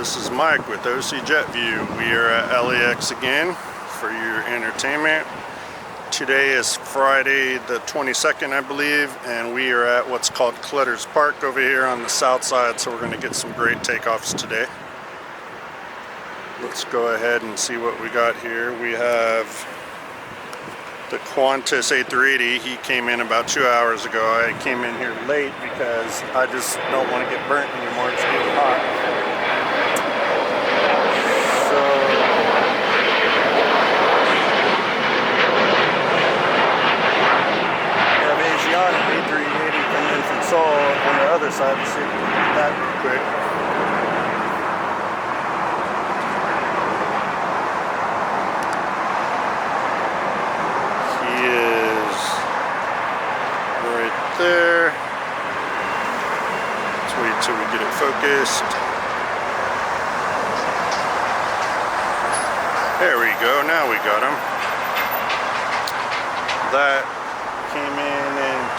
This is Mike with OC Jet View. We are at LAX again for your entertainment. Today is Friday the 22nd, I believe, and we are at what's called Clutters Park over here on the south side, so we're going to get some great takeoffs today. Let's go ahead and see what we got here. We have the Qantas A380. He came in about 2 hours ago. I came in here late because I just don't want to get burnt anymore. It's getting hot. Aviation A380 coming in from Seoul on the other side. Let's see if we can get that quick. He is right there. Let's wait till we get it focused. There we go, now we got him. That came in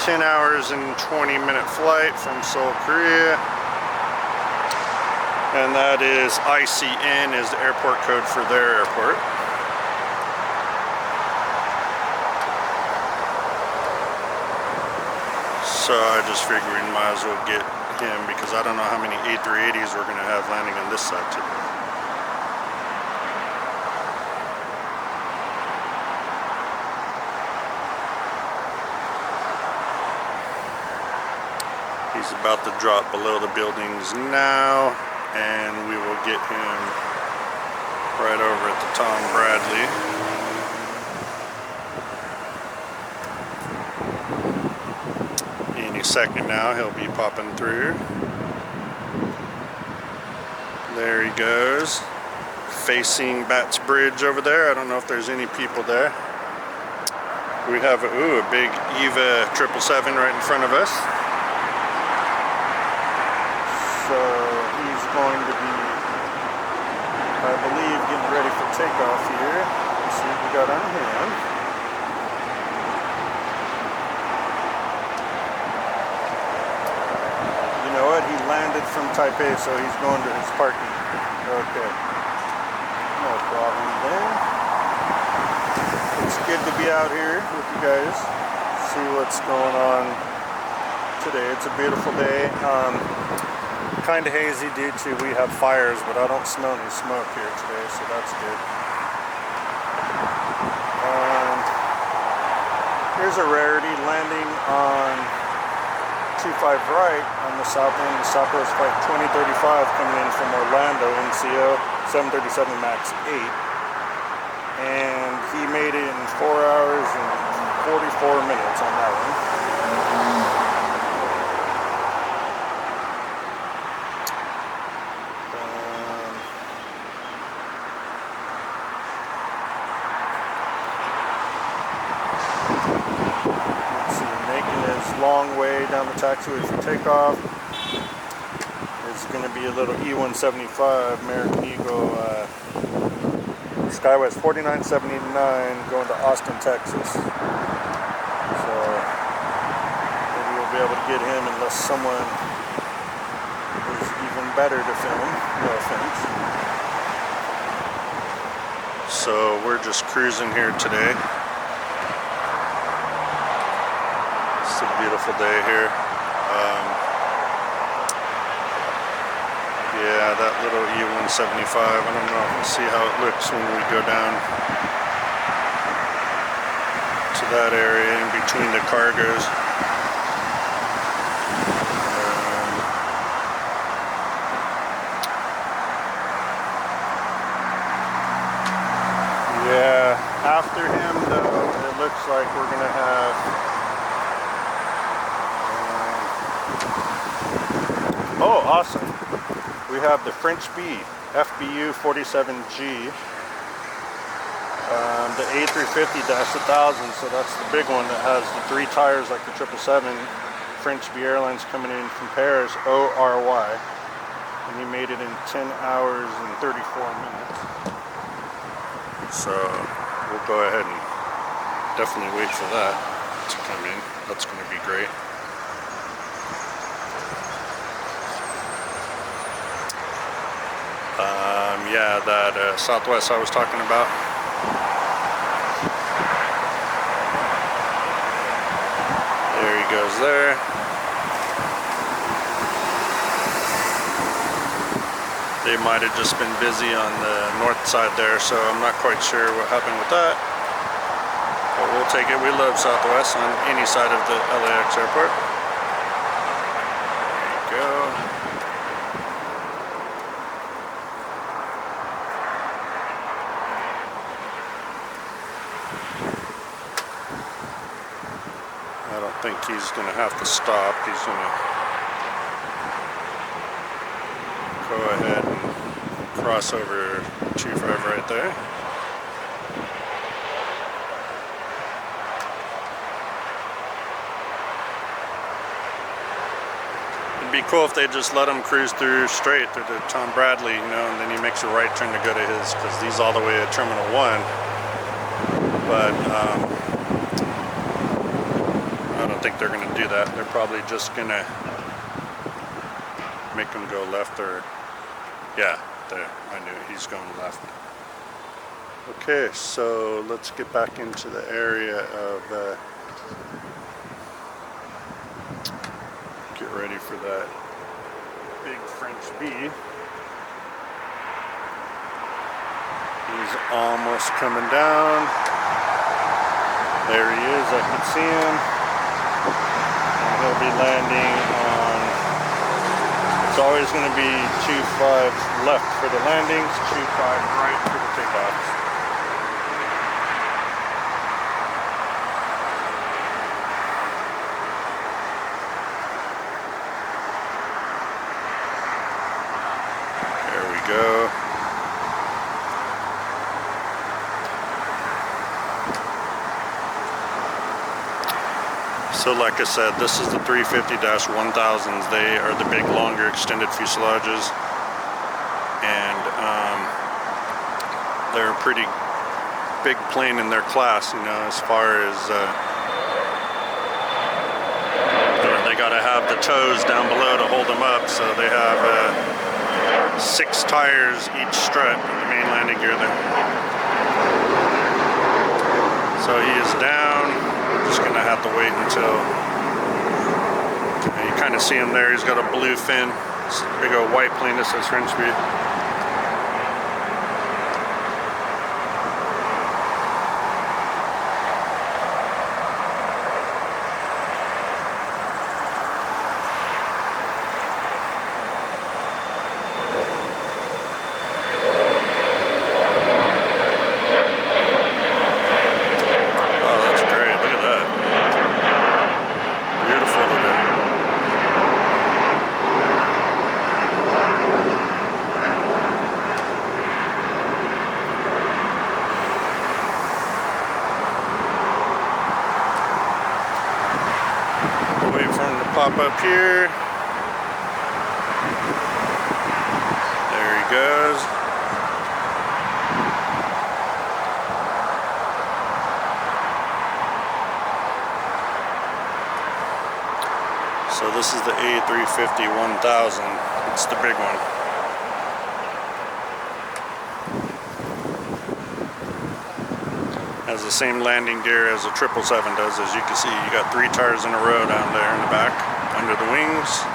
10 hours and 20-minute flight from Seoul, Korea. And that is ICN is the airport code for their airport. So I just figured we might as well get him because I don't know how many A380s we're going to have landing on this side today. He's about to drop below the buildings now, and we will get him right over at the Tom Bradley. Any second now, he'll be popping through. There he goes, facing Bats Bridge over there. I don't know if there's any people there. We have a big EVA 777 right in front of us. So he's going to be, I believe, getting ready for takeoff here. Let's see what we got on him. You know what? He landed from Taipei, so he's going to his parking. Okay. No problem then. It's good to be out here with you guys. See what's going on today. It's a beautiful day. Kind of hazy due to we have fires, but I don't smell any smoke here today, so that's good. Here's a rarity, landing on 25 right on the south end, the Southwest Flight 2035 coming in from Orlando, NCO, 737 MAX 8. And he made it in 4 hours and 44 minutes on that one. Long way down the taxiway for takeoff. It's going to be a little E175 American Eagle Skywest 4979 going to Austin, Texas. So maybe we'll be able to get him unless someone is even better to film. No offense. So we're just cruising here today. Beautiful day here. Yeah, that little E175, I don't know, we'll see how it looks when we go down to that area in between the cargoes. Yeah, after him though, it looks like we're going to have oh, awesome. We have the French B, FBU 47G, the A350-1000, so that's the big one that has the 3 tires like the 777. French B Airlines coming in from Paris, ORY. And he made it in 10 hours and 34 minutes. So we'll go ahead and definitely wait for that to come in. That's going to be great. Yeah, that Southwest I was talking about. There he goes there. They might have just been busy on the north side there, so I'm not quite sure what happened with that. But we'll take it. We love Southwest on any side of the LAX airport. There you go. I don't think he's going to have to stop. He's going to go ahead and cross over 25 right there. It'd be cool if they just let him cruise through straight through the Tom Bradley, you know, and then he makes a right turn to go to his, because he's all the way at Terminal 1. But I don't think they're going to do that. They're probably just going to make him go left, or yeah, there, I knew it. He's going left. Okay, so let's get back into the area of get ready for that big French bee. He's almost coming down. There he is, I can see him. And he'll be landing on, it's always going to be 25 left for the landings, 25 right for the takeoffs. There we go. So like I said, this is the 350-1000s. They are the big, longer, extended fuselages. And they're a pretty big plane in their class, you know, as far as they got to have the toes down below to hold them up. So they have 6 tires each strut of the main landing gear there. So he is down. Just gonna have to wait until you kind of see him there. He's got a blue fin. It's a big old white plane that says French bee. Pop up here. There he goes. So this is the A350-1000. It's the big one. Has the same landing gear as a 777 does. As you can see, you got 3 tires in a row down there in the back, under the wings.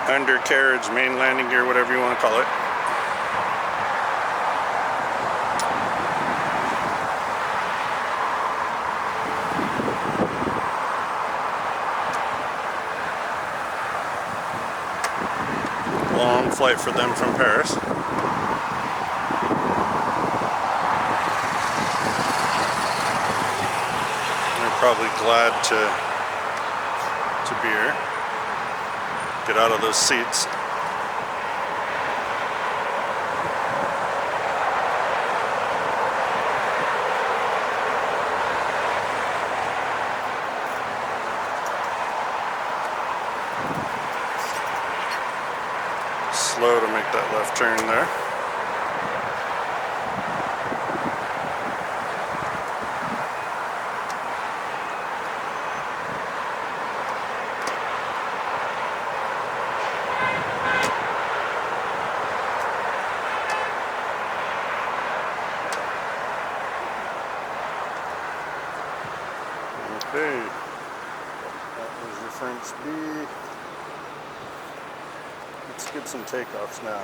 Undercarriage, main landing gear, whatever you want to call it. Long flight for them from Paris. Probably glad to be here. Get out of those seats. Slow to make that left turn there. French B. Let's get some takeoffs now.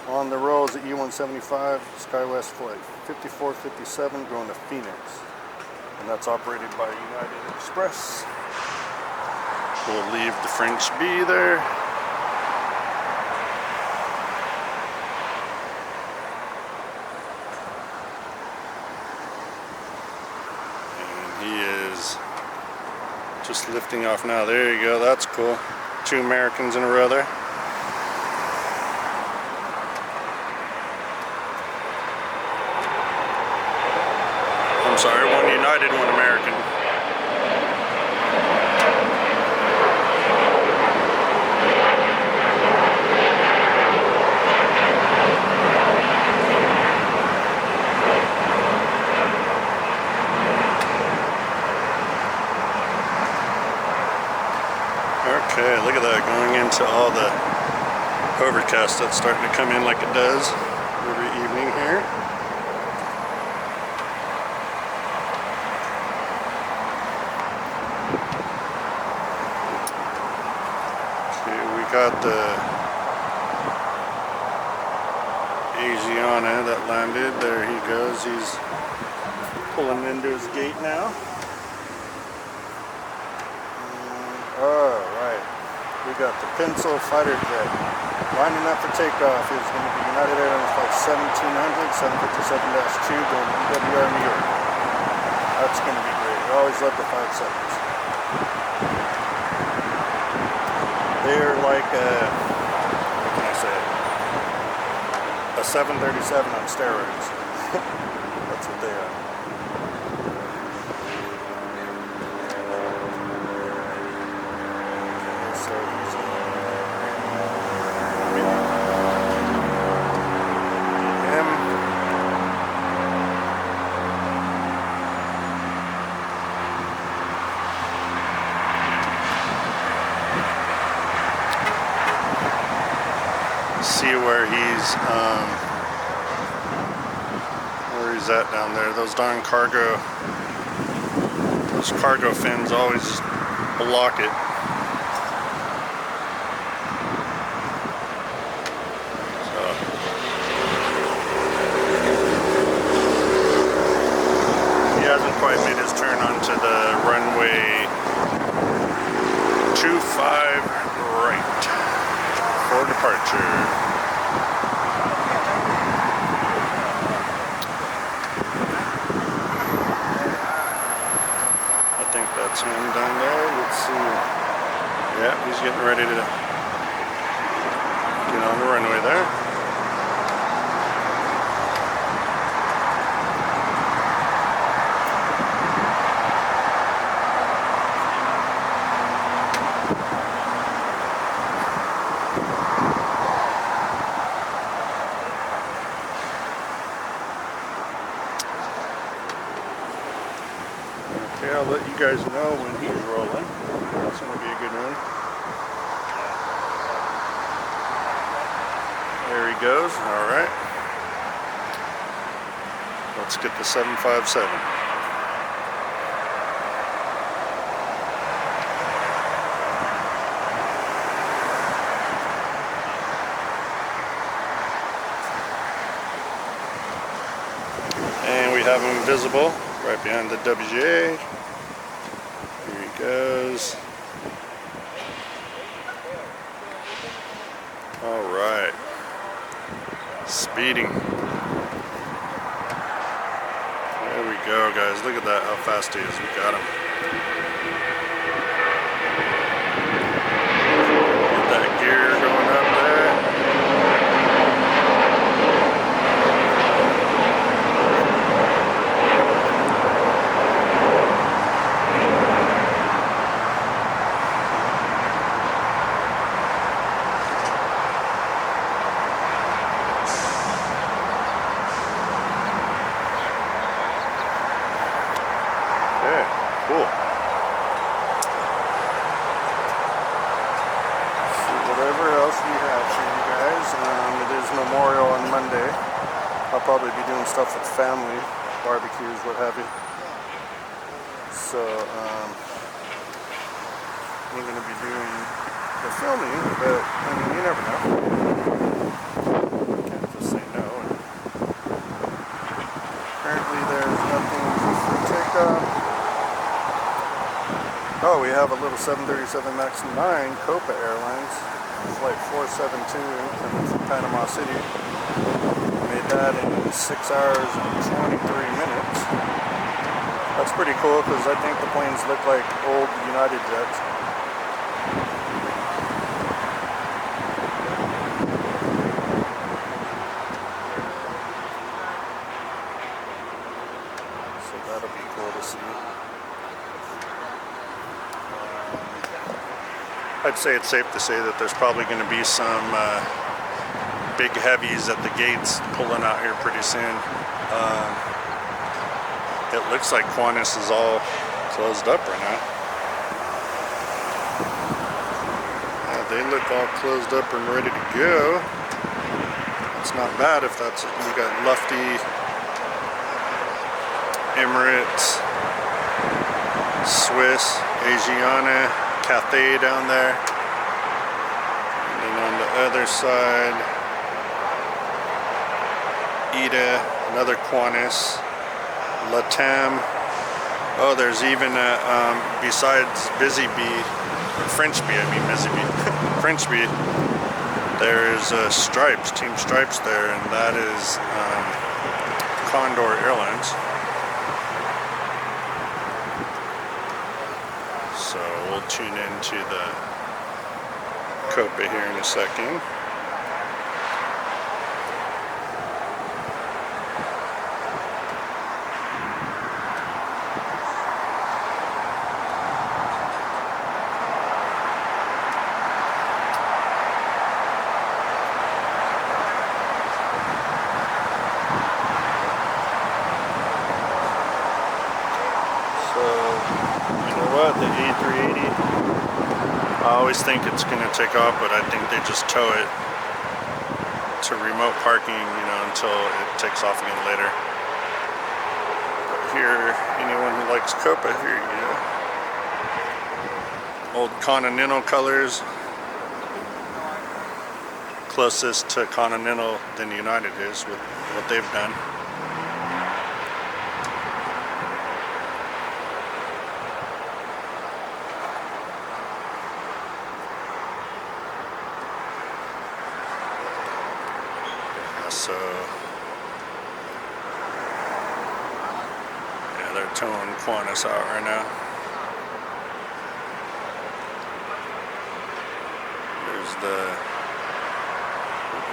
On the roll is the E-175 SkyWest flight 5457 going to Phoenix. And that's operated by United Express. We'll leave the French B there. And he is just lifting off now. There you go, that's cool. 2 Americans in a row there. I'm sorry, 1 United, 1 American. Okay, look at that, going into all the overcast that's starting to come in like it does every evening here. Got the Aviation that landed. There he goes. He's pulling into his gate now. Alright. We got the Pencil fighter jet lining up for takeoff. It's going to be United Airlines flight 1700, 757-2 going to EWR New York. That's going to be great. We always love the 5 seconds. They're like what can I say? A 737 on steroids. That's what they are. So he's see where he's at down there. Those darn cargo fins always block it. So he hasn't quite made his turn onto the runway 25 right for departure. That's him down there. Let's see. Yeah, he's getting ready to get on the runway there. Okay, I'll let you guys know when he's rolling. That's going to be a good one. There he goes. All right. Let's get the 757. And we have him visible right behind the WGA. Here he goes. All right. Speeding. There we go, guys. Look at that, how fast he is. We got him. Get that gear going up there. Cool. See whatever else we have for you guys. It is Memorial on Monday. I'll probably be doing stuff with family, barbecues, what have you. So, we're going to be doing the filming, but I mean, you never know. Can't just say no. Apparently there's nothing for takeoff. Oh, we have a little 737 MAX 9 Copa Airlines, flight 472 coming from Panama City. Made that in 6 hours and 23 minutes. That's pretty cool because I think the planes look like old United jets. So that'll be cool to see. I'd say it's safe to say that there's probably going to be some big heavies at the gates pulling out here pretty soon. It looks like Qantas is all closed up right now. Yeah, they look all closed up and ready to go. It's not bad if that's it. You got Lufty, Emirates, Swiss, Asiana, Cathay down there, and then on the other side, Ida, another Qantas, Latam. Oh, there's even a, besides Busy Bee, French Bee, I mean Busy Bee, French Bee, there's Stripes, Team Stripes there, and that is Condor Airlines. So we'll tune into the Copa here in a second. The A380, I always think it's going to take off, but I think they just tow it to remote parking, you know, until it takes off again later. But here, anyone who likes Copa, here you go. Old Continental colors, closest to Continental than United is with what they've done. So, yeah, they're towing Qantas out right now. There's the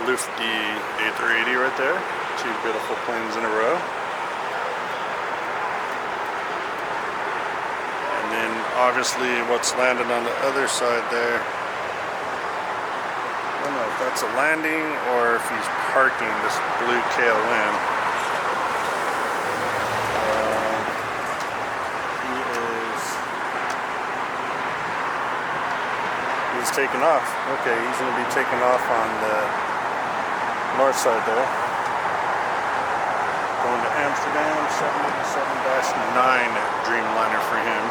Lufty A380 right there. Two beautiful planes in a row. And then obviously what's landed on the other side there. I don't know if that's a landing or if he's parking this blue KLM. He's taking off. Okay, he's going to be taking off on the north side there. Going to Amsterdam, 787-9 Dreamliner for him.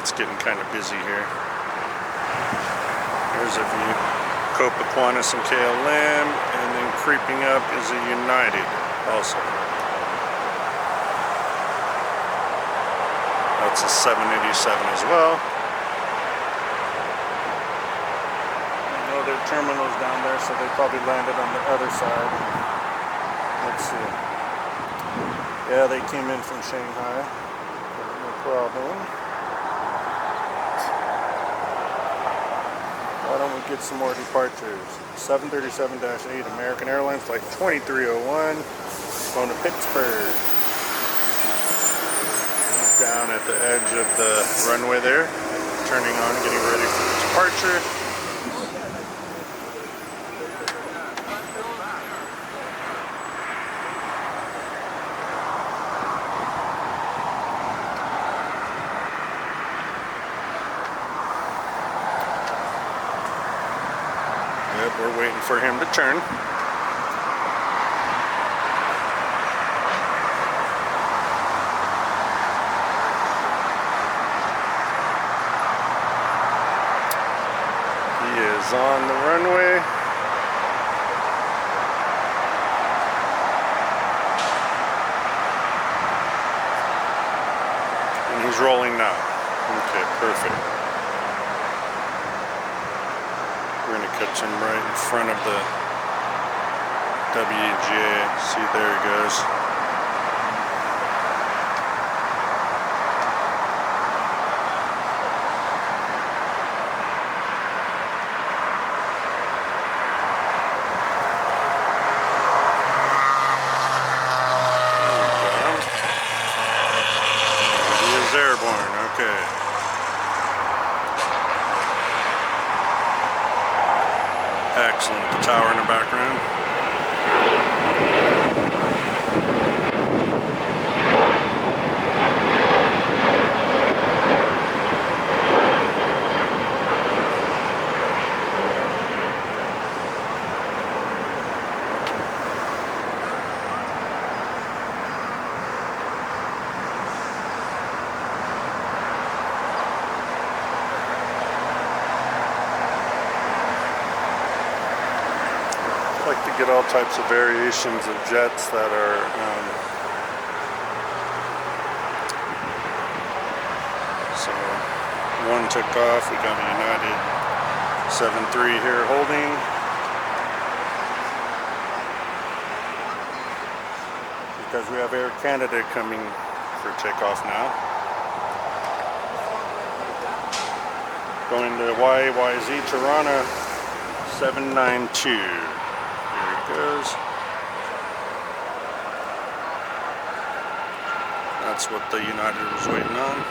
It's getting kind of busy here. Here's a view. Copa, Qantas, and KLM, and then creeping up is a United also. That's a 787 as well. I know their terminal's down there, so they probably landed on the other side. Let's see. Yeah, they came in from Shanghai. No problem. Why don't we get some more departures? 737-8 American Airlines flight 2301 going to Pittsburgh. He's down at the edge of the runway there, turning on, getting ready for departure. We're waiting for him to turn. is on the runway. And he's rolling now. Okay, perfect. We're going to catch him right in front of the WGA. See, there he goes. Airborne, okay. Excellent. The tower in the background. Like to get all types of variations of jets that are so one took off. We got a United 7-3 here holding. Because we have Air Canada coming for takeoff now. Going to YYZ Toronto 792. Goes. That's what the United was waiting on.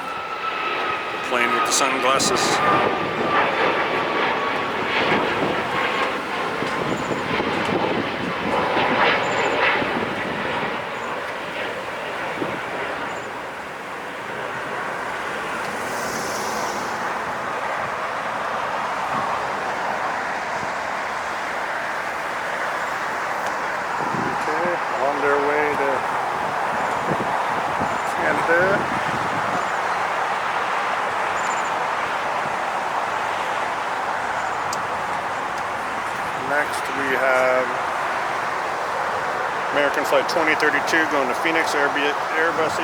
The plane with the sunglasses. On their way to Canada. Next we have American Flight 2032 going to Phoenix, Airbus A321-2.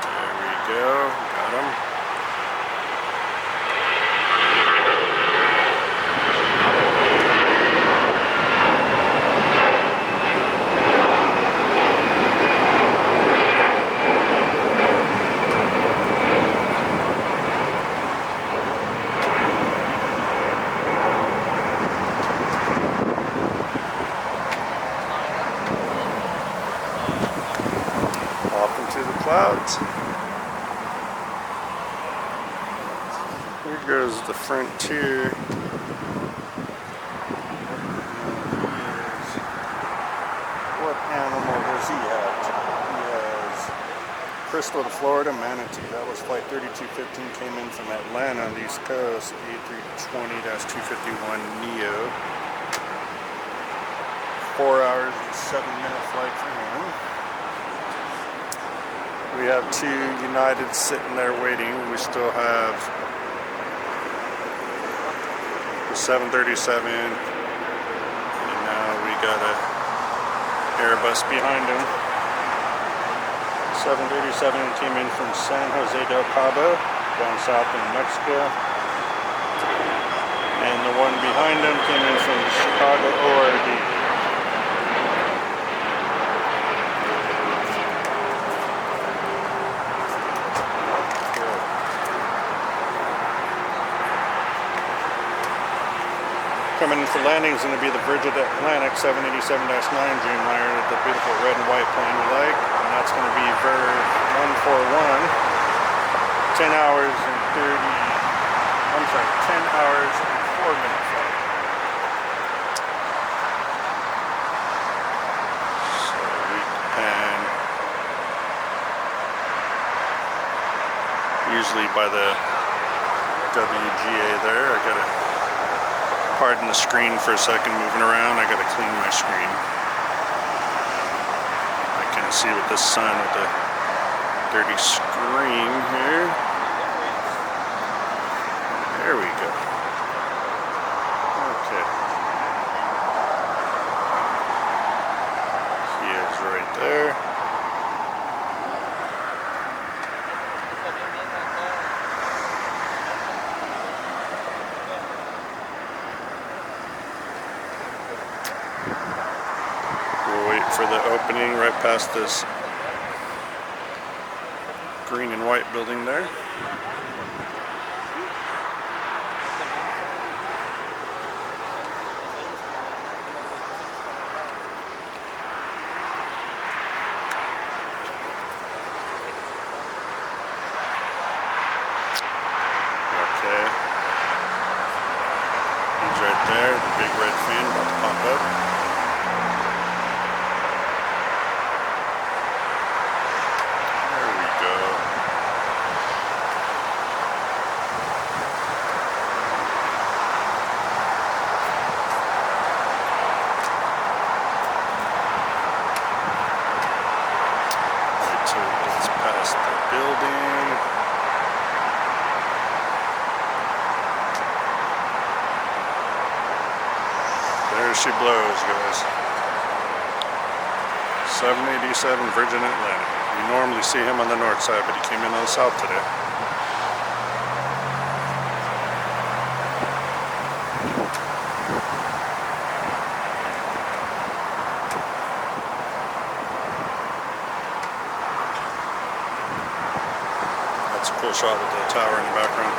There we go, got him. Clouds. Here goes the Frontier. What animal does he have? He has Crystal to Florida, Manatee. That was flight 3215, came in from Atlanta on the East Coast. A320-251 Neo. 4 hours and 7-minute flight for him. We have two United sitting there waiting. We still have the 737, and now we got a Airbus behind him. 737 came in from San Jose del Cabo, down south in Mexico, and the one behind him came in from Chicago ORD. Coming in for landing is going to be the Virgin Atlantic 787-9 Dreamliner, the beautiful red and white plane we like, and that's going to be Verve 141, 10 hours and 10 hours and 4-minute flight. So we can, usually by the WGA there, I got to pardon the screen for a second moving around. I gotta clean my screen. I can to see with this sun with the dirty screen here. There we go. Okay. He is right there. We'll wait for the opening right past this green and white building there. Okay. He's right there, the big red fan about to pop up. There she blows, guys. 787 Virgin Atlantic. You normally see him on the north side, but he came in on the south today. That's a cool shot with the tower in the background.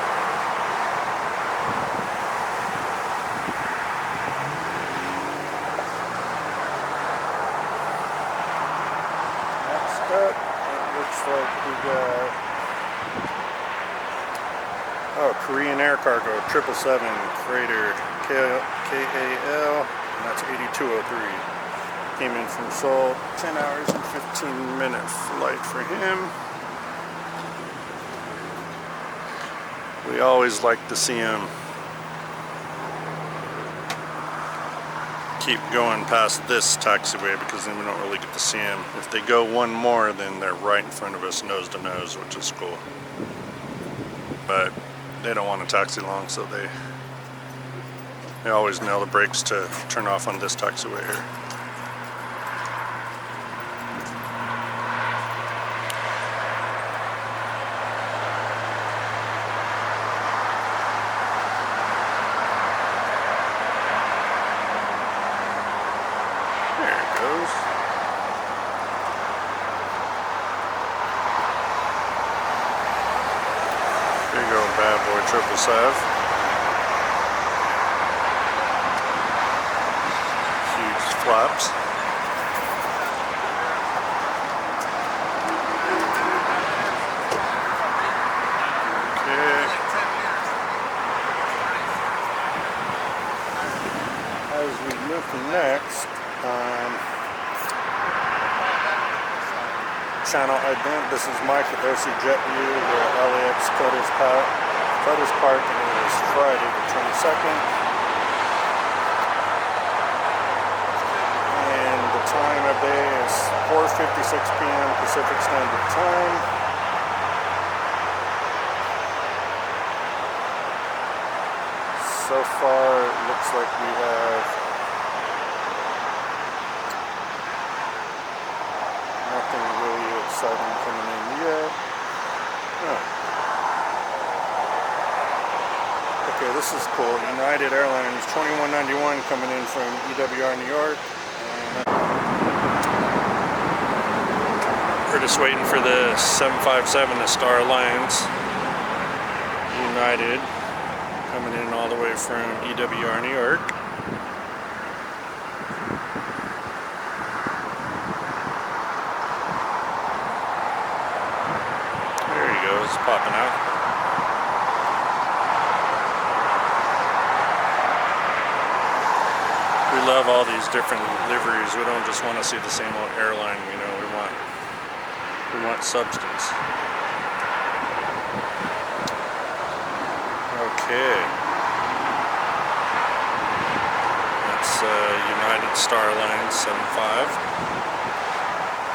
It looks like we got Korean Air Cargo 777 freighter KAL, and that's 8203. Came in from Seoul, 10 hours and 15-minute flight for him. We always like to see him keep going past this taxiway because then we don't really get to see them. If they go one more, then they're right in front of us nose to nose, which is cool. But they don't want to taxi long, so they always nail the brakes to turn off on this taxiway here. Big old bad boy 777. Huge flaps. Okay. As we look next, channel ident. This is Mike with OC Jet View. We're at LAX Clutters Park, and it is Friday the 22nd. And the time of day is 4:56 p.m. Pacific Standard Time. So far, it looks like we have nothing really exciting coming in yet. Okay, this is cool. United Airlines 2191 coming in from EWR, New York. We're just waiting for the 757 to Star Alliance. United coming in all the way from EWR, New York. It's popping out. We love all these different liveries. We don't just want to see the same old airline, you know, we want substance. Okay. That's United Star Alliance 75.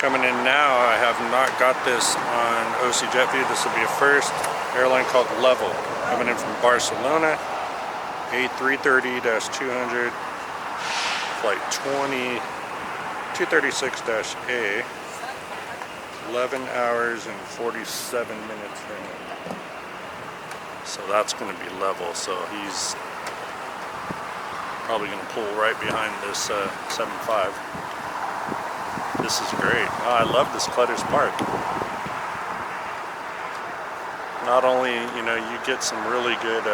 Coming in now, I have not got this on OC JetView. This will be a first. Airline called Level. Coming in from Barcelona. A330-200. Flight 236-A. 11 hours and 47 minutes right now. So that's going to be Level. So he's probably going to pull right behind this 75. This is great. Oh, I love this Clutters Park. Not only, you know, you get some really good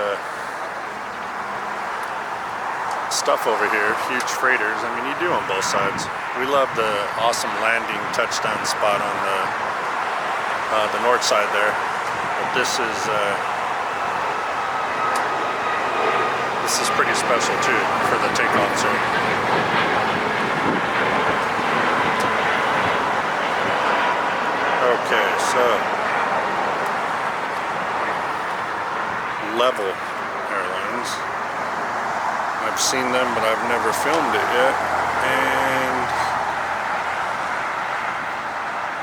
stuff over here, huge freighters. I mean, you do on both sides. We love the awesome landing touchdown spot on the north side there. But this is pretty special too for the takeoffs here. Okay, so Level Airlines. I've seen them, but I've never filmed it yet. And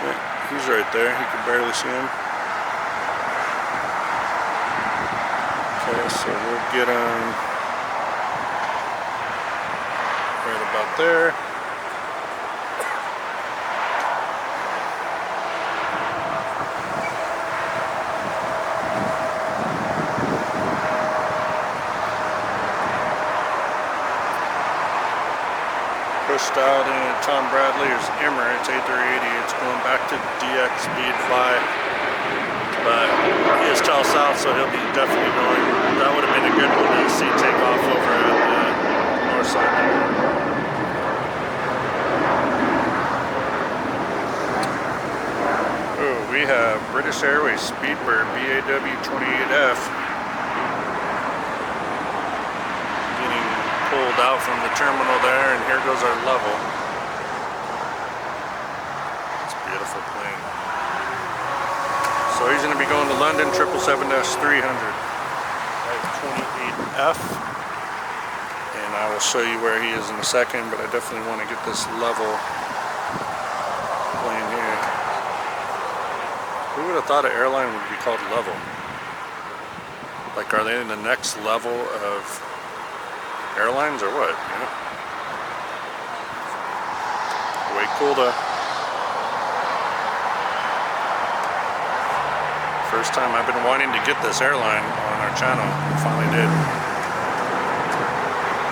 yeah, he's right there. You can barely see him. Okay, so we'll get him right about there. Pushed out in Tom Bradley's Emirates A380. It's going back to DX speed fly, but he is tail south, so he'll be definitely going. That would have been a good one to see take off over at the north side there. Oh, we have British Airways Speedbird BAW28F. Pulled out from the terminal there, and here goes our Level. It's a beautiful plane. So he's going to be going to London 777-300 at 28F, and I will show you where he is in a second, but I definitely want to get this Level plane here. Who would have thought an airline would be called Level? Like, are they in the next level of airlines or what? You know? Way cool to. First time I've been wanting to get this airline on our channel. I finally did.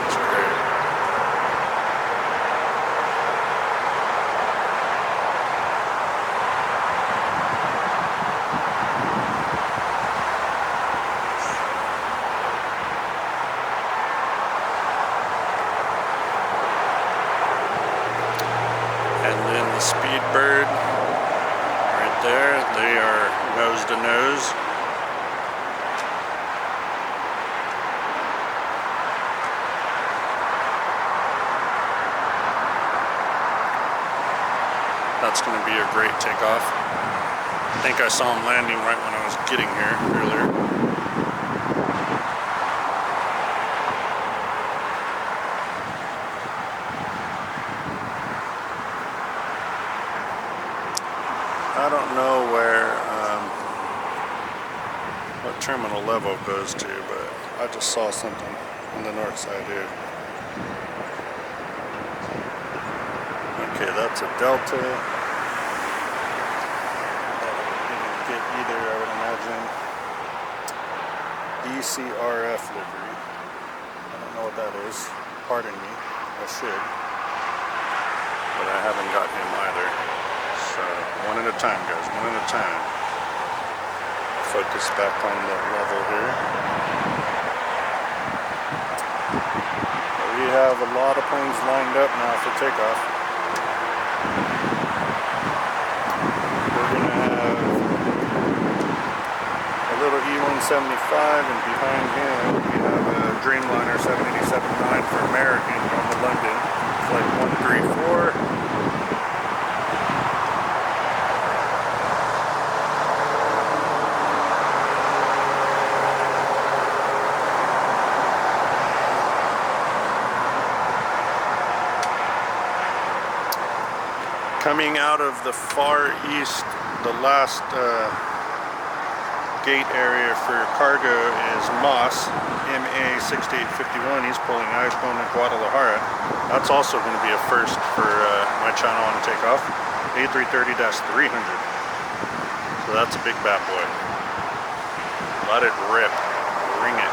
It's great. Speedbird right there, they are nose to nose. That's going to be a great takeoff. I think I saw him landing right when I was getting here earlier. I don't know what terminal Level goes to, but I just saw something on the north side here. Okay, that's a Delta. Didn't get either, I would imagine. DCRF livery. I don't know what that is. Pardon me. I should. But I haven't got him either. So, one at a time, guys, one at a time. Focus back on the Level here. We have a lot of planes lined up now for takeoff. We're going to have a little E175, and behind him we have a Dreamliner 787-9 for American going to London. Flight 134. Coming out of the far east, the last gate area for cargo is Moss, MA6851. He's pulling iPhone in Guadalajara. That's also going to be a first for my channel on takeoff. A330-300. So that's a big bad boy. Let it rip. Ring it.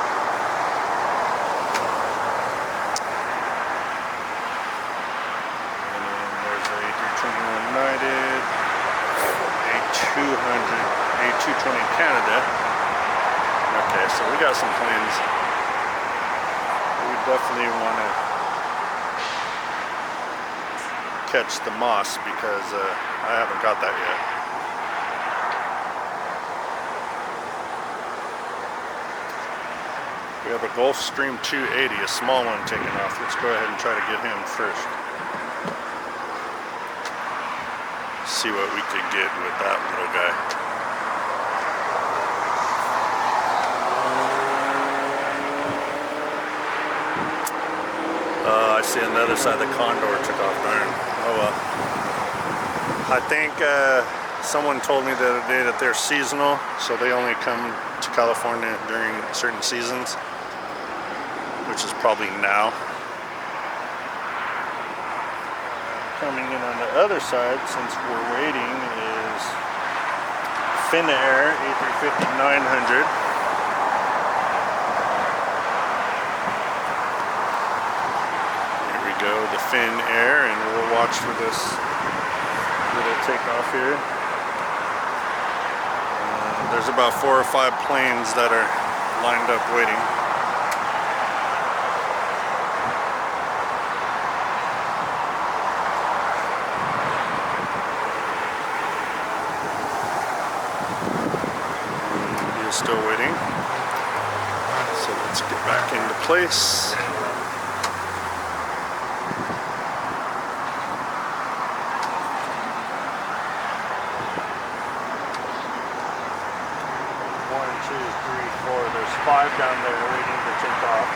United, A220 Canada. Okay, so we got some planes. We definitely want to catch the Moss because I haven't got that yet. We have a Gulfstream 280, a small one taking off. Let's go ahead and try to get him first. See what we could get with that little guy. I see on the other side the Condor took off, darn. Oh well. I think someone told me the other day that they're seasonal, so they only come to California during certain seasons, which is probably now. Coming in on the other side, since we're waiting, is Finnair A350-900. Here we go, the Finnair, and we'll watch for this little takeoff here. There's about 4 or 5 planes that are lined up waiting. Still waiting. So let's get back into place. One, two, three, four. There's 5 down there waiting to take off.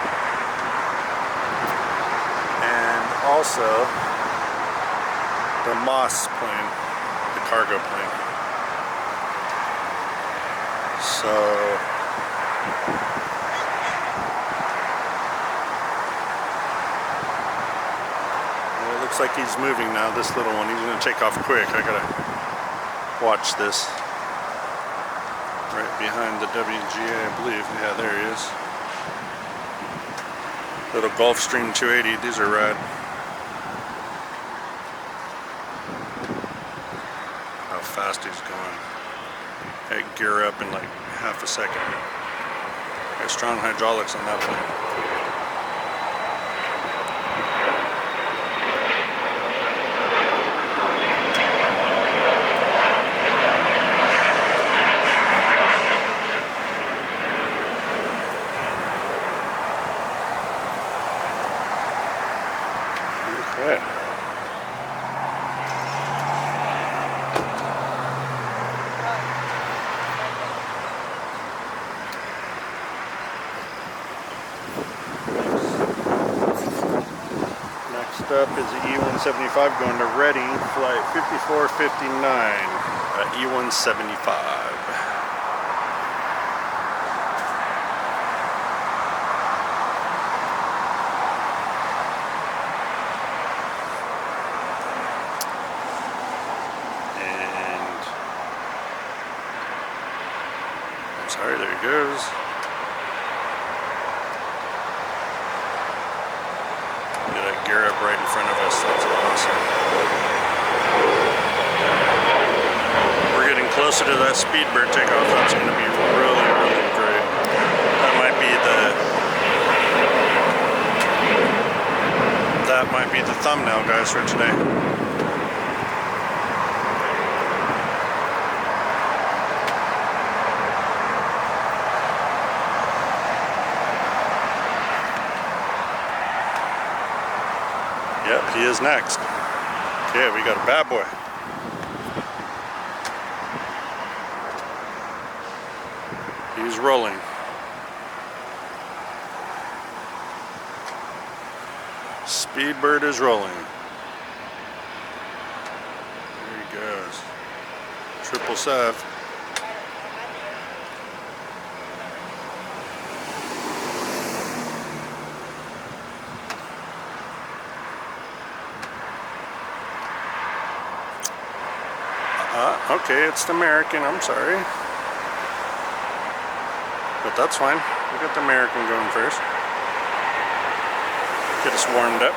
And also the Moss plane, the cargo plane. So well, it looks like he's moving now, this little one. He's going to take off quick. I gotta watch this. Right behind the WGA, I believe. Yeah, there he is. Little Gulfstream 280. These are rad. How fast he's going. I gear up in like half a second. Got strong hydraulics on that plane. Okay. Up is the E175 going to Reading, flight 5459, E175. And I'm sorry, there he goes. Gear up right in front of us. That's awesome. We're getting closer to that Speedbird takeoff. That's going to be really, really great. That might be the thumbnail, guys, for today. Yep, he is next. Okay, we got a bad boy. He's rolling. Speedbird is rolling. 777. Okay, it's the American, I'm sorry. But that's fine. We got the American going first. Get us warmed up.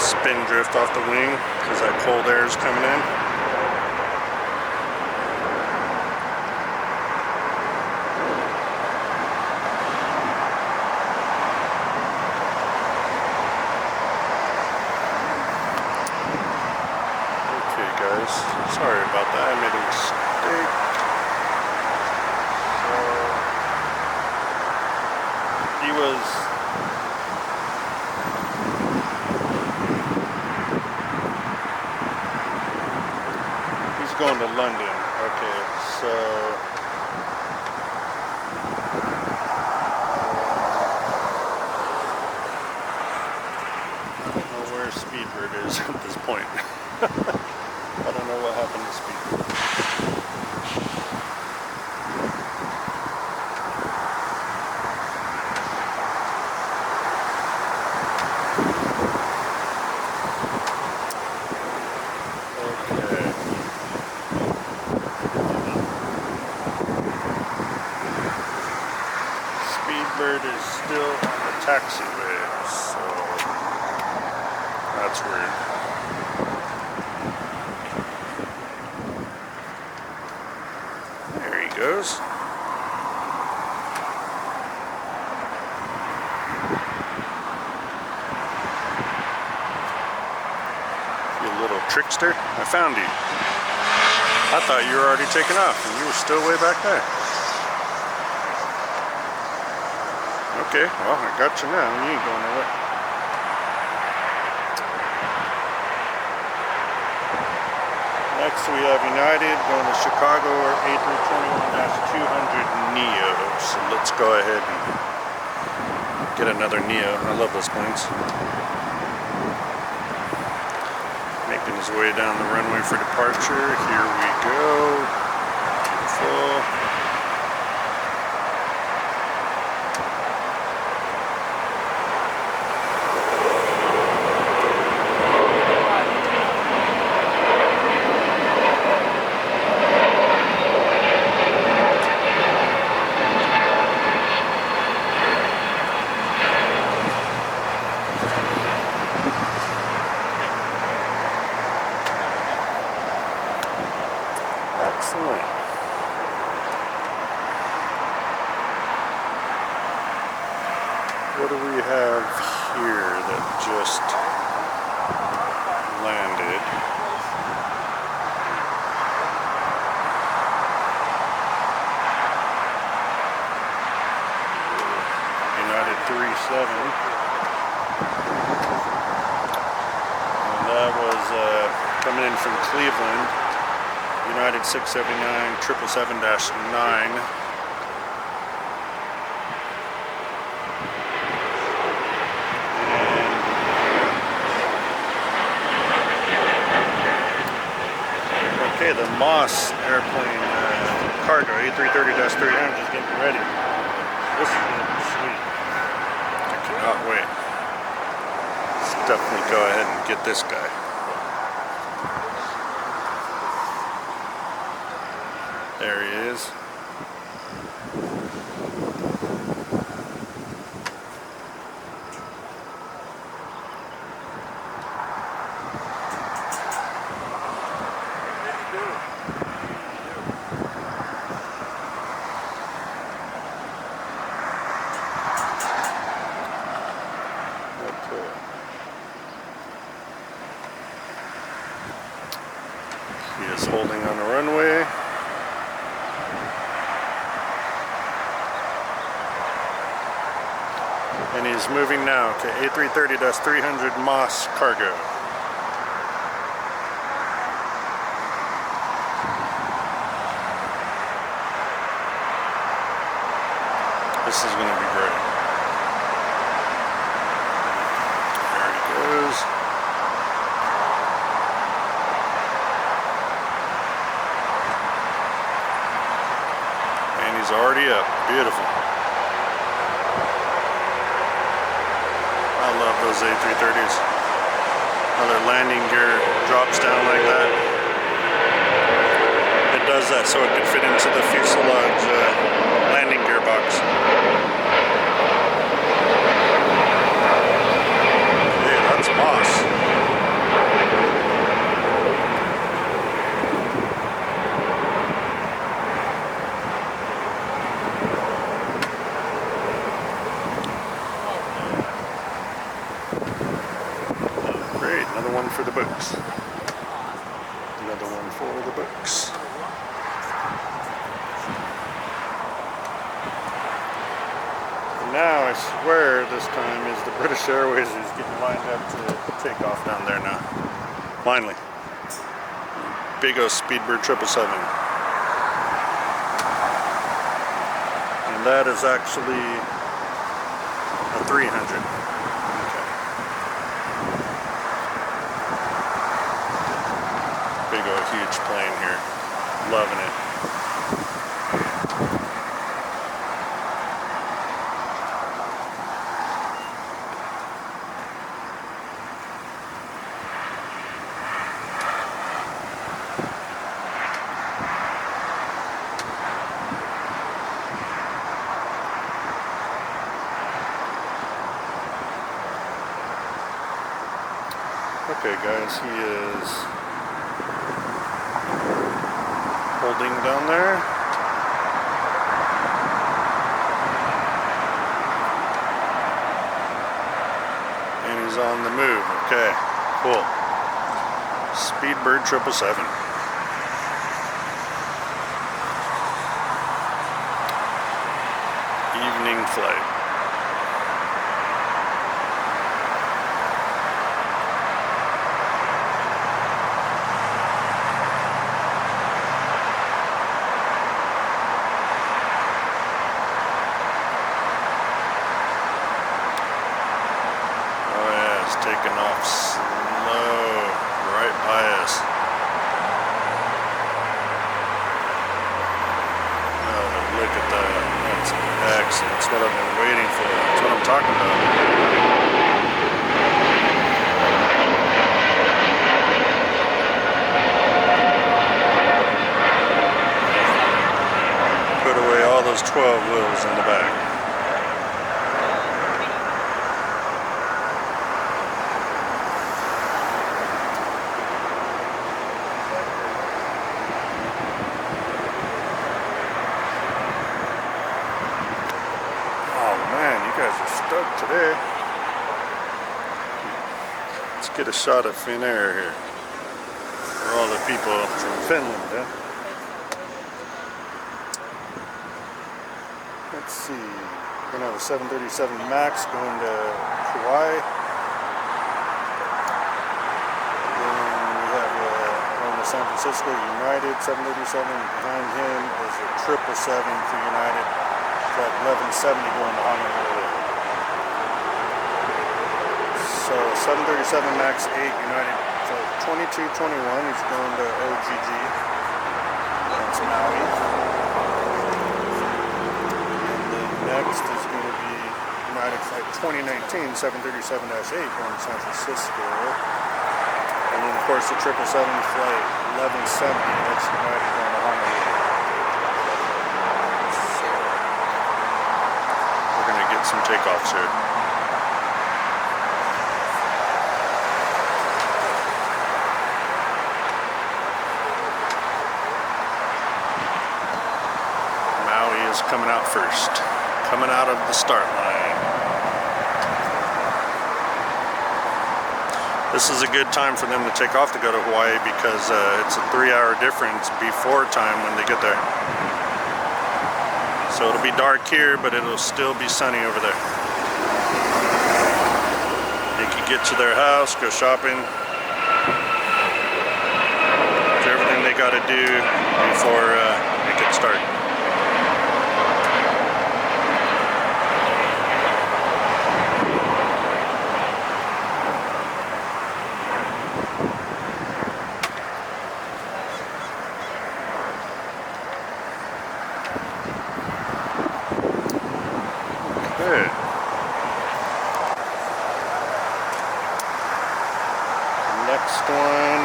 Spin drift off the wing because that cold air is coming in. Sorry about that, I made a mistake. He's going to London. Okay, so I don't know where Speedbird is at this point. I don't know what happened to Speedbird. Okay. Speedbird is still on the taxiway, so that's weird. Goes. You little trickster. I found you. I thought you were already taken off and you were still way back there. Okay, well, I got you now. You ain't going nowhere. Next we have United going to Chicago or A321-200 Neo. So let's go ahead and get another Neo. I love those planes. Making his way down the runway for departure. Here we go. Beautiful. Excellent. What do we have here that just landed? United 37. And that was coming in from Cleveland. United 679 777-9. Okay, the Moss airplane cargo A330-300 is getting ready. This is going to be sweet. I cannot wait. Let's definitely go ahead and get this guy. There he is. Okay. He is holding on the runway. And he's moving now to A330-300 Moss cargo. This is going to be great. There he goes. And he's already up. Beautiful. I love those A330s. How their landing gear drops down like that. It does that so it can fit into the fuselage landing gearbox. Hey, that's boss. Great, another one for the books. Another one for the books. Now I swear this time is the British Airways is getting lined up to take off down there now. Finally. Big O Speedbird 777. And that is actually a 300. Okay. Big O huge plane here. Loving it. Okay guys, he is holding down there. And he's on the move. Okay, cool. Speedbird 777. Evening flight. Taking off slow, right by us. Oh, look at that. That's excellent. That's what I've been waiting for. That's what I'm talking about. Put away all those 12 wheels in the back. Today. Let's get a shot of Finnair here for all the people from Finland. Let's see. We're gonna have a 737 MAX going to Hawaii. Then we have going to San Francisco United 737. Behind him is a 777 for United. It's at 1170 going to Honolulu. So 737 MAX 8 United, so 2221, he's going to OGG, that's Maui. And then next is going to be United Flight 2019, 737-8 going to San Francisco. And then of course the 777 Flight 1170, that's United going to Honolulu. So we're going to get some takeoffs here. Coming out first, coming out of the start line. This is a good time for them to take off to go to Hawaii because it's a 3-hour difference before time when they get there. So it'll be dark here, but it'll still be sunny over there. They can get to their house, go shopping, do everything they got to do before it gets started. next one,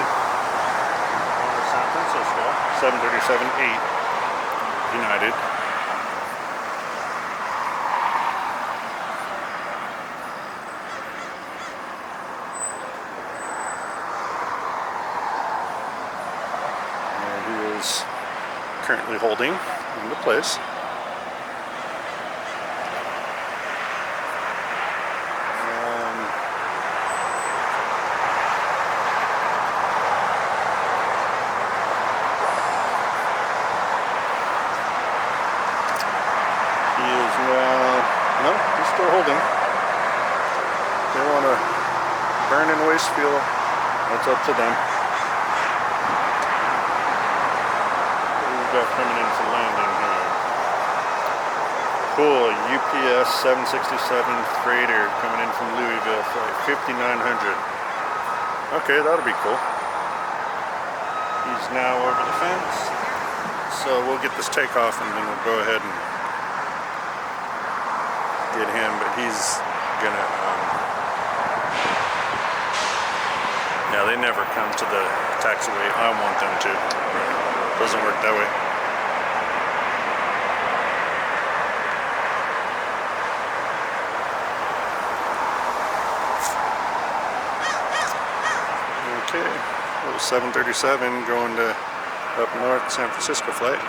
San Francisco, 737-8, United. And he is currently holding into place. No, he's still holding. They want to burn and waste fuel. That's up to them. What do we got coming in for landing here? Cool, UPS 767 freighter coming in from Louisville, flight 5900. Okay, that'll be cool. He's now over the fence. So we'll get this takeoff and then we'll go ahead and get him, but he's gonna yeah, they never come to the taxiway. I want them to. Doesn't work that way. Okay, little 737 going to up north San Francisco flight.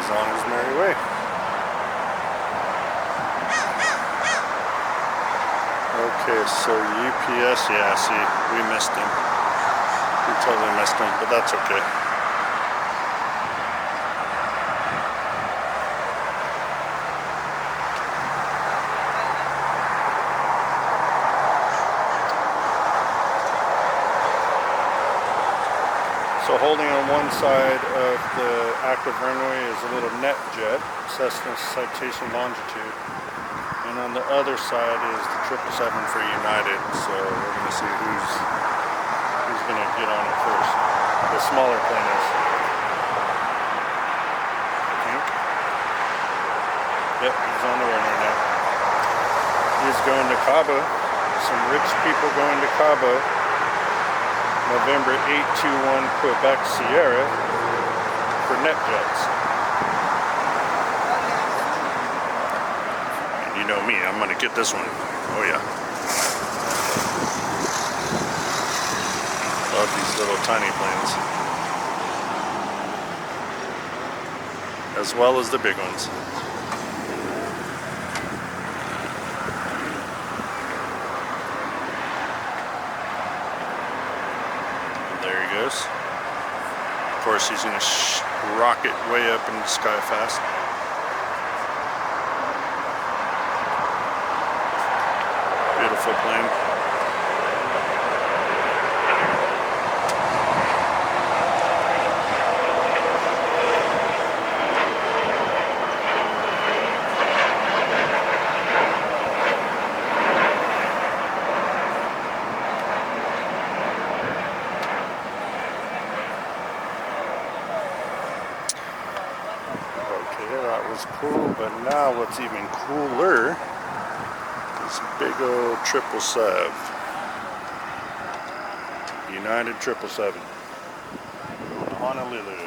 On his merry way. Okay, so UPS, yeah, see, we missed him. We totally missed him, but that's okay. So holding on one side of the active runway is a little net jet, Cessna Citation Longitude, and on the other side is the 777 for United. So we're going to see who's going to get on it first. The smaller plane is, I think. Yep, he's on the runway now. He's going to Cabo. Some rich people going to Cabo. November 821 Quebec Sierra for NetJets. And you know me, I'm gonna get this one. Oh yeah. Love these little tiny planes. As well as the big ones. Goes. Of course, he's going to rocket way up in the sky fast. Beautiful plane. That was cool, but now what's even cooler is big old 777. United 777. Honolulu.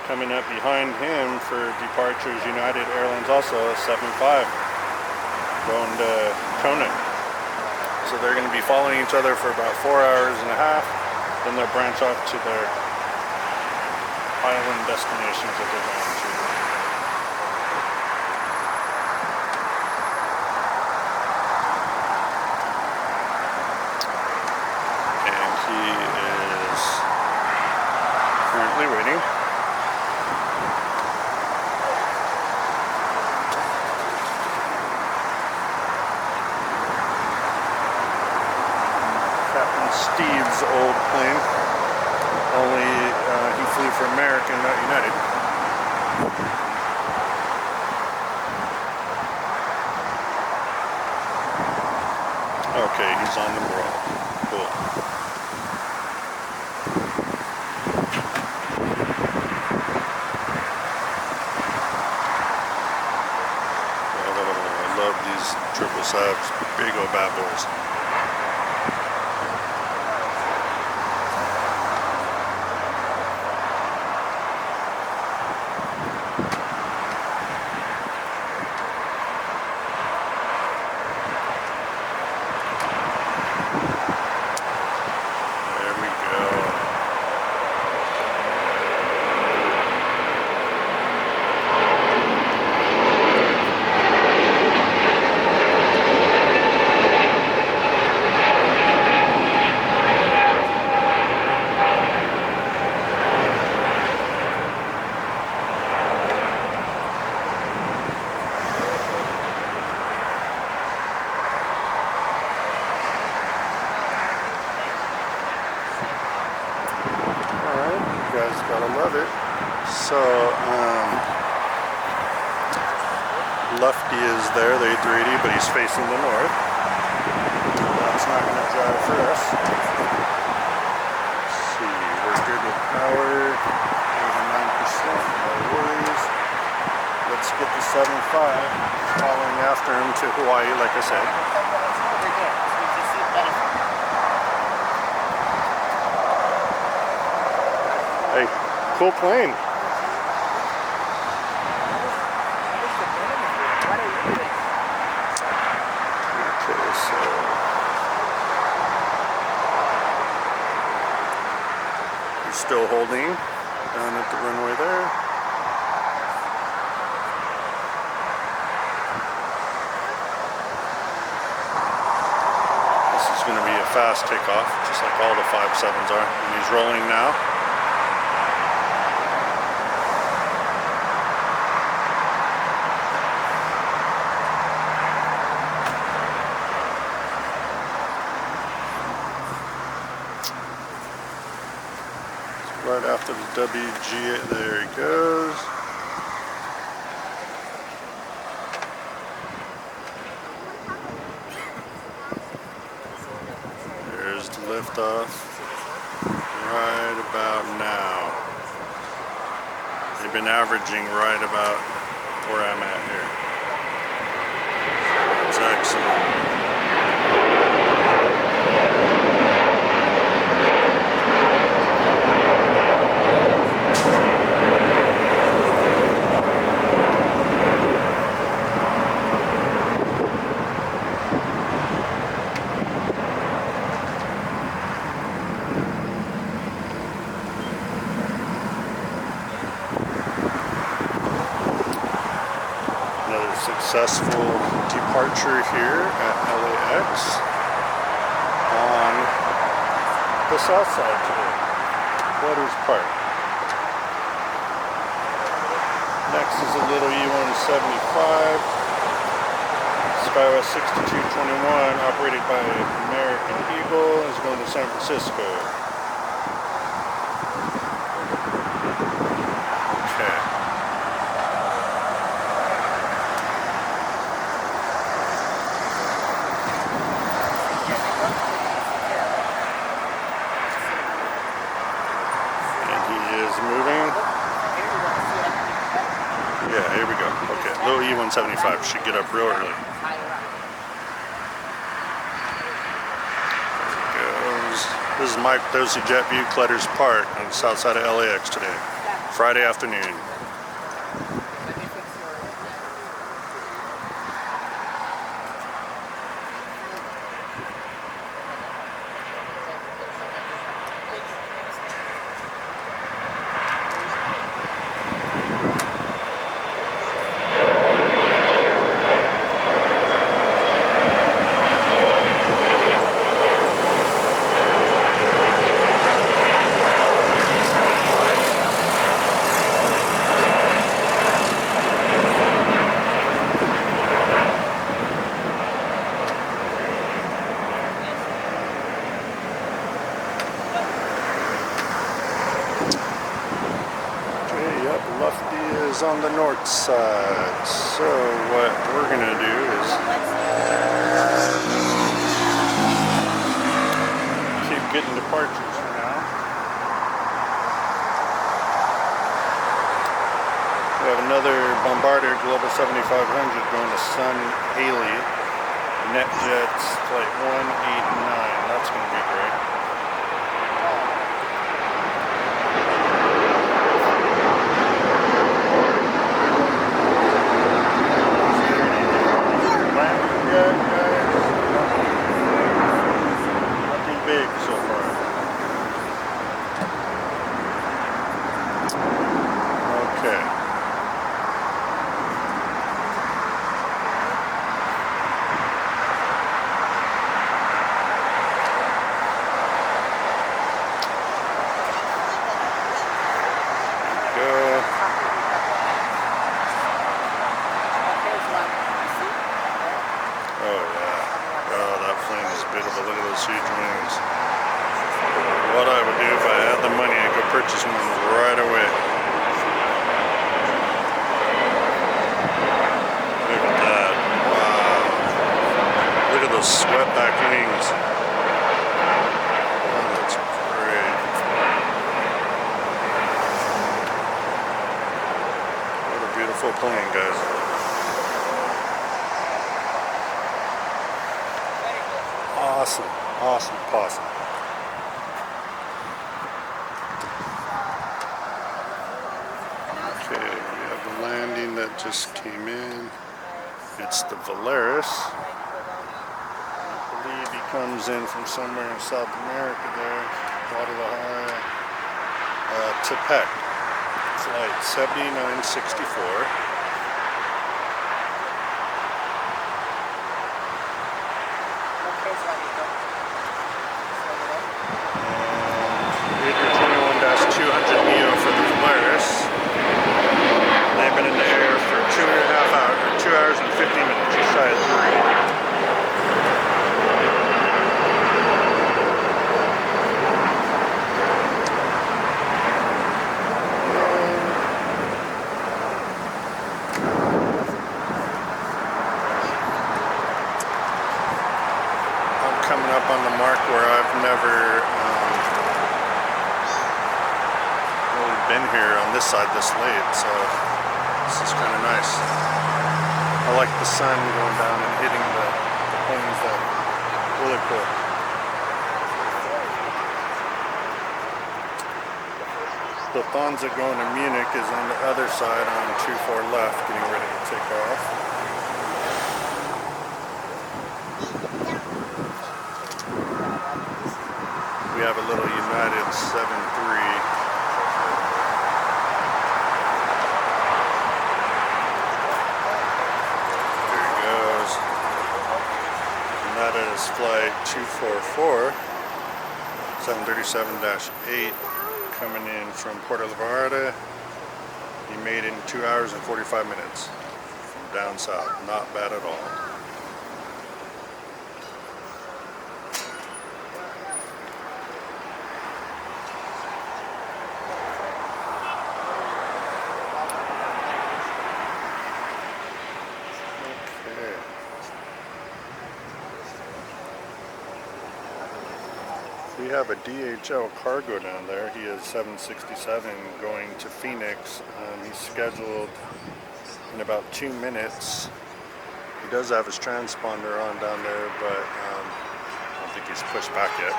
Coming up behind him for departures, United Airlines also, 75. Going to Kona. So they're going to be following each other for about 4 hours and a half. Then they'll branch off to their island destinations that they're going to. And he is currently waiting. Captain Steve's old plane. Only he flew for American, not United. Okay, he's on the roll. Cool. I love these 777s, big old bad boys. Gotta love it. So, lefty is there, the A380, but he's facing the north. That's not going to drive for us. Let's see, we're good with power, 89%, no worries. Let's get the 75, following after him to Hawaii, like I said. Hey, cool plane. Okay, so he's still holding down at the runway there. This is going to be a fast takeoff, just like all the 57s are. And he's rolling now. Right after the WG, there he goes. There's the liftoff. Right about now. They've been averaging right about where I'm at here. That's excellent. Successful departure here at LAX on the south side today, Clutters Park. Next is a little E175, Skywest 6221, operated by American Eagle, is going to San Francisco. Yeah, here we go. Okay, little E175 should get up real early. There it goes. This is Mike Dozy Jet View, Clutters Park on the south side of LAX today, Friday afternoon. lefty is on the north side. So what we're gonna do is keep getting departures for now. We have another Bombardier Global 7500 going to Sun Haley. NetJets flight 189. That's going to be great. Nothing big so far. Okay. What I would do if I had the money, I could purchase one right away. Look at that. Wow. Look at those swept-back wings. Oh, that's great. What a beautiful plane, guys. Awesome. Awesome, awesome. Okay, we have the landing that just came in. It's the Valeris. I believe he comes in from somewhere in South America there. Guadalajara. Tepec. Flight 7964. Coming up on the mark where I've never really been here on this side this late, so this is kind of nice. I like the sun going down and hitting the planes. That really cool. The Lufthansa going to Munich is on the other side on 24 left, getting ready to take off. We have a little United 7-3. There he goes. And that is flight 244, 737-8, coming in from Puerto Vallarta. He made it in 2 hours and 45 minutes from down south. Not bad at all. We have a DHL cargo down there. He is 767 going to Phoenix. He's scheduled in about 2 minutes. He does have his transponder on down there, but I don't think he's pushed back yet.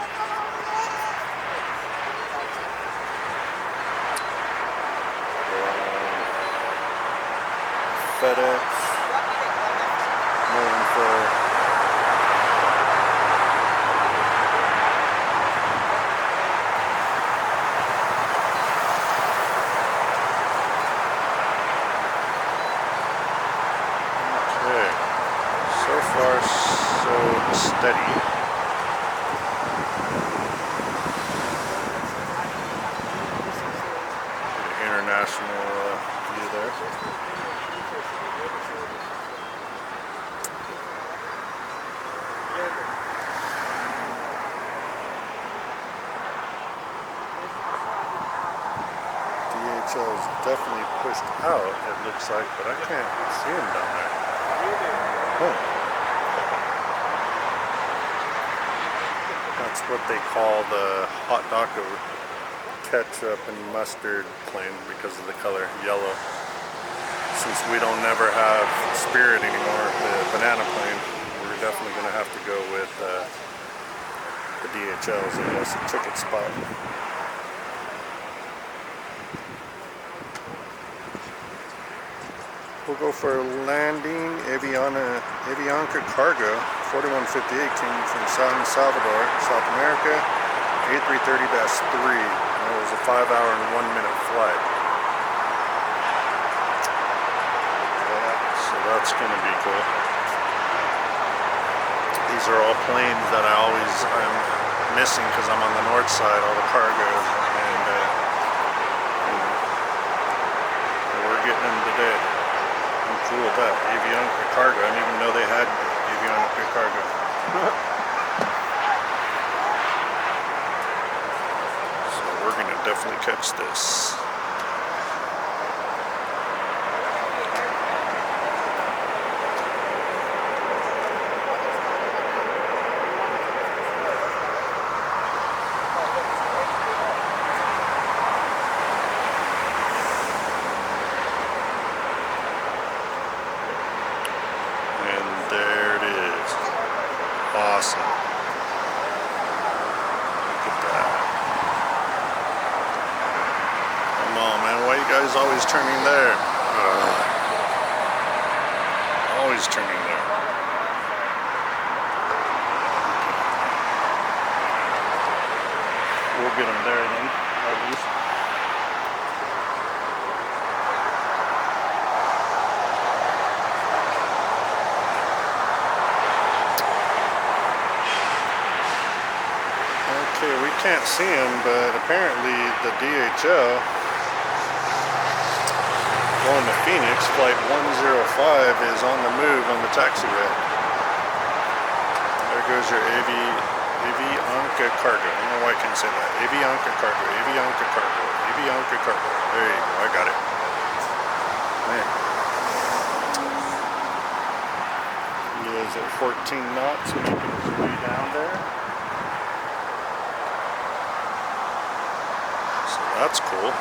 FedEx, moving for steady. International view there. DHL is definitely pushed out, it looks like, but I can't see them down there. Oh. That's what they call the hot taco ketchup and mustard plane because of the color yellow. Since we don't never have Spirit anymore, the banana plane, we're definitely going to have to go with the DHLs. That's a ticket spot. We'll go for landing. Avianca Cargo 4158 came from San Salvador, South America, A330-3. It was a 5-hour and 1-minute flight. So that's going to be cool. These are all planes that I'm missing because I'm on the north side, all the cargo, and we're getting them today. I'm cool with that. Avianca Cargo. I didn't even know they had Avianca Cargo. So we're going to definitely catch this. There it is. Awesome. Look at that. Come on, man. Why you guys always turning there? Always turning there. We'll get them there then, at least. We can't see him, but apparently the DHL going to Phoenix, flight 105 is on the move on the taxiway. There goes your Avianca Cargo. I don't know why I can't say that. Avianca Cargo, Avianca Cargo, Avianca Cargo. There you go, I got it. Man. He is at 14 knots, making his way down there. That's cool.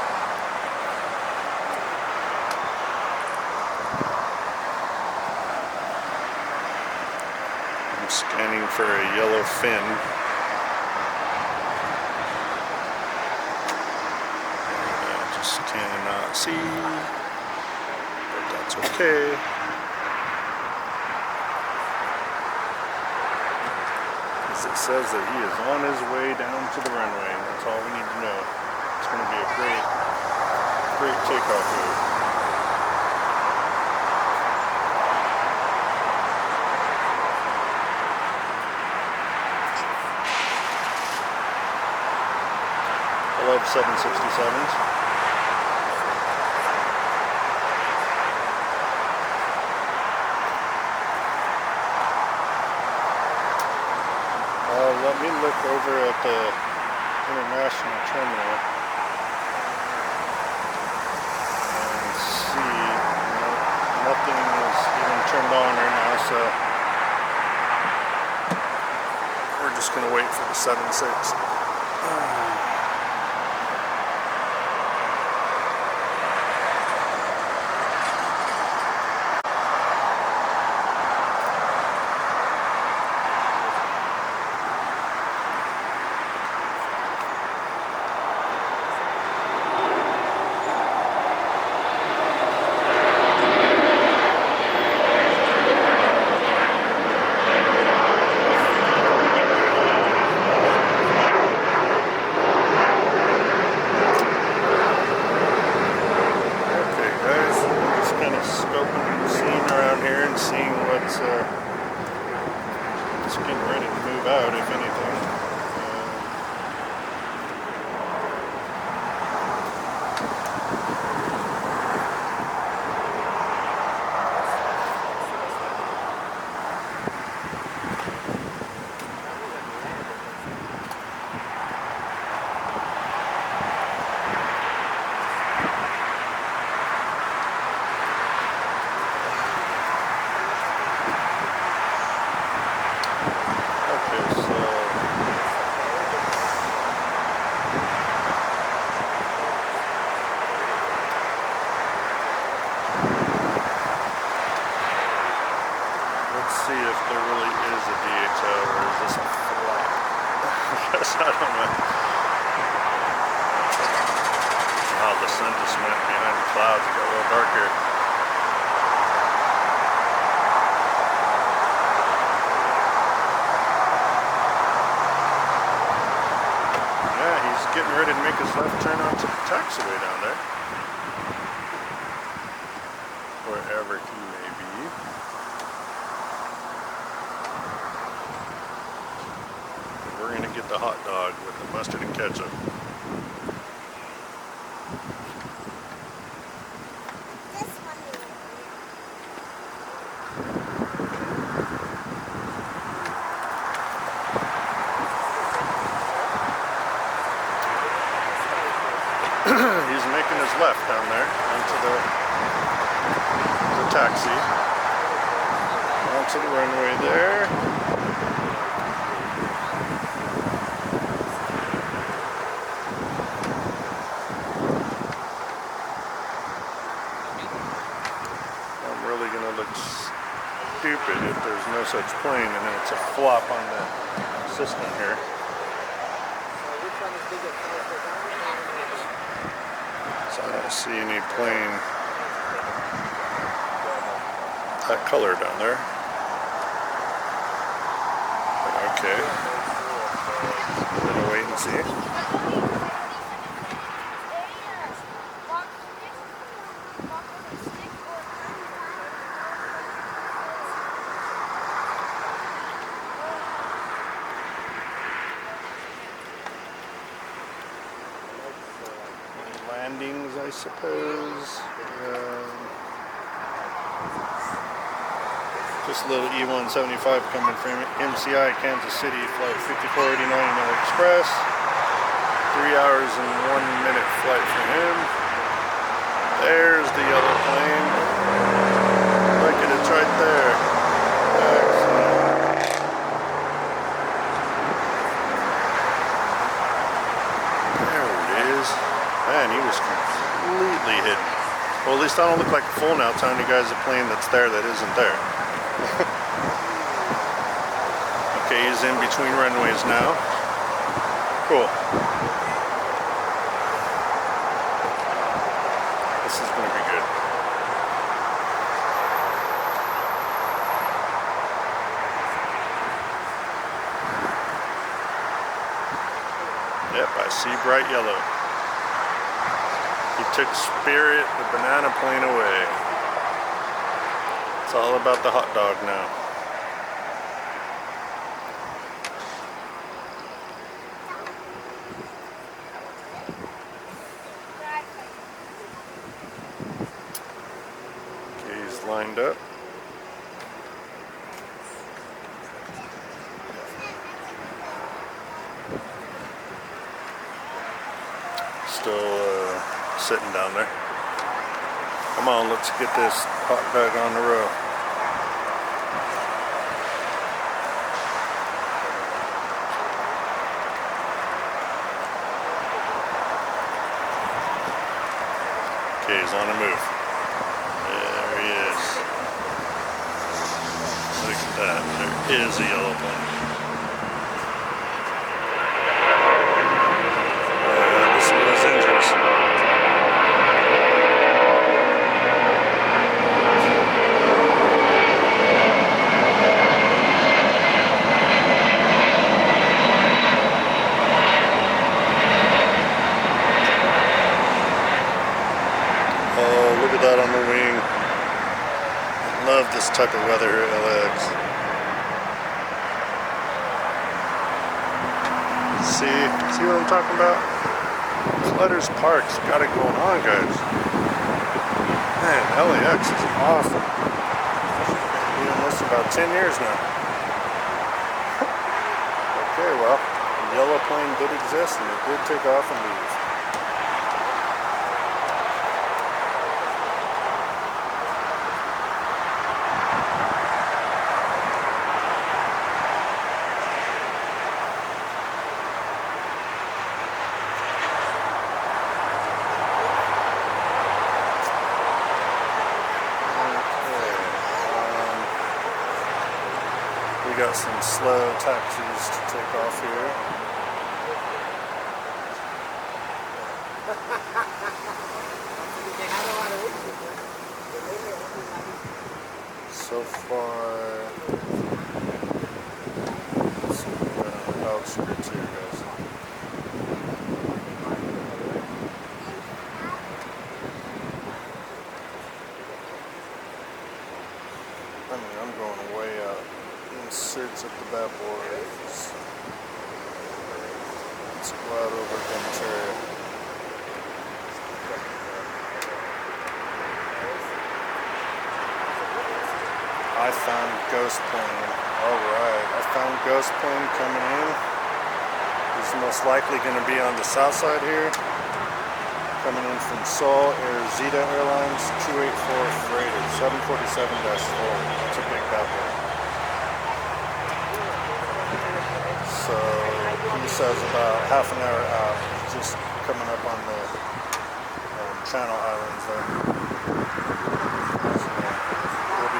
I'm scanning for a yellow fin. And I just cannot see, but that's okay. Because it says that he is on his way down to the runway, and that's all we need to know. It's going to be a great takeoff move. I love 767s. Let me look over at the international terminal. Nothing is even turned on right now, so we're just going to wait for the 7.6. the sun just went behind the clouds. It got a little darker. Yeah, he's getting ready to make his left turn onto the taxiway down there. Wherever he may be. We're going to get the hot dog with the mustard and ketchup. He's making his left down there onto the taxi, onto the runway there. I'm really going to look stupid if there's no such plane and then it's a flop on the system here. So I don't see any plane that color down there. But okay. I'm gonna wait and see. Landings, I suppose. Just a little E175 coming from MCI, Kansas City, flight 5489 Express. 3 hours and 1 minute flight for him. There's the yellow plane. Look at it, it's right there. Excellent. There it is. Man, he was completely hidden. Well, at least I don't look like a fool now telling you guys a plane that's there that isn't there. Okay, he's in between runways now. Cool. This is going to be good. Yep, I see bright yellow. He took Spirit, the banana plane, away. It's all about the hot dog now. Okay, he's lined up. Still sitting down there. Come on, let's get this hot dog on the road. Okay, he's on the move. There he is. Look at that. There is a yellow plane. Listen to those engines. Look at that on the wing. Love this type of weather here at LAX. See what I'm talking about? Clutters Park's got it going on, guys. Man, LAX is awesome. I've been doing this about 10 years now. Okay, well, the yellow plane did exist and it did take off and leave. We got some slow taxis to take off here. So far, let's see, we're on the outskirts here, guys. I mean, I'm going way out in search of the bad boys. Let's go out over Ventura. I found Ghost Plane. Alright, I found Ghost Plane coming in. He's most likely going to be on the south side here. Coming in from Seoul, Air Airlines, 284 freighter, 747-4. It's a big bad boy. So he says about half an hour out, just coming up on the Channel Islands there.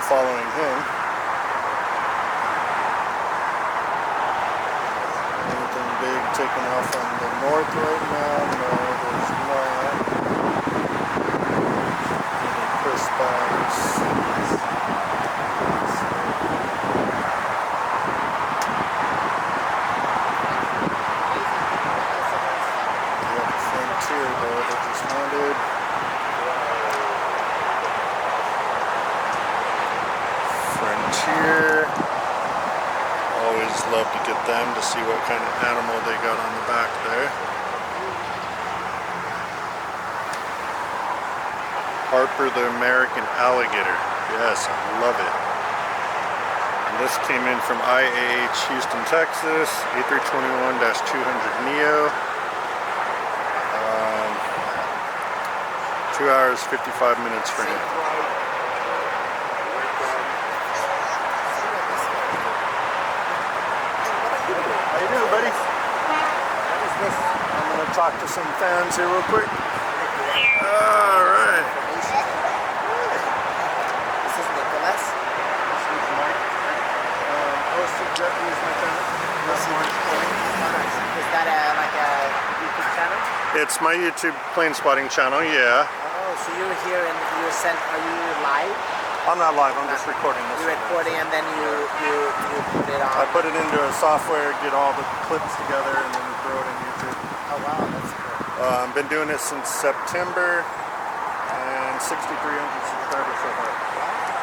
Following him. Anything big taking off on the north right now? No, there's not. Any pushbacks? We have a Frontier though that just landed. Frontier, always love to get them to see what kind of animal they got on the back there. Harper the American Alligator, yes, I love it. And this came in from IAH Houston, Texas, A321-200neo. 2 hours 55 minutes for him. Buddy. What is this? I'm going to talk to some fans here real quick. Alright. This is Nicholas. This is Mike. Hosted Jet is my channel. Is that like a YouTube channel? It's my YouTube plane spotting channel, yeah. Oh, so you're here and are you live? I'm not live, I'm just recording this. You're recording and then you put it on? I put it into a software, get all the clips together, and then throw it in YouTube. Oh wow, that's cool. I've been doing it since September, and 6,300 subscribers so far.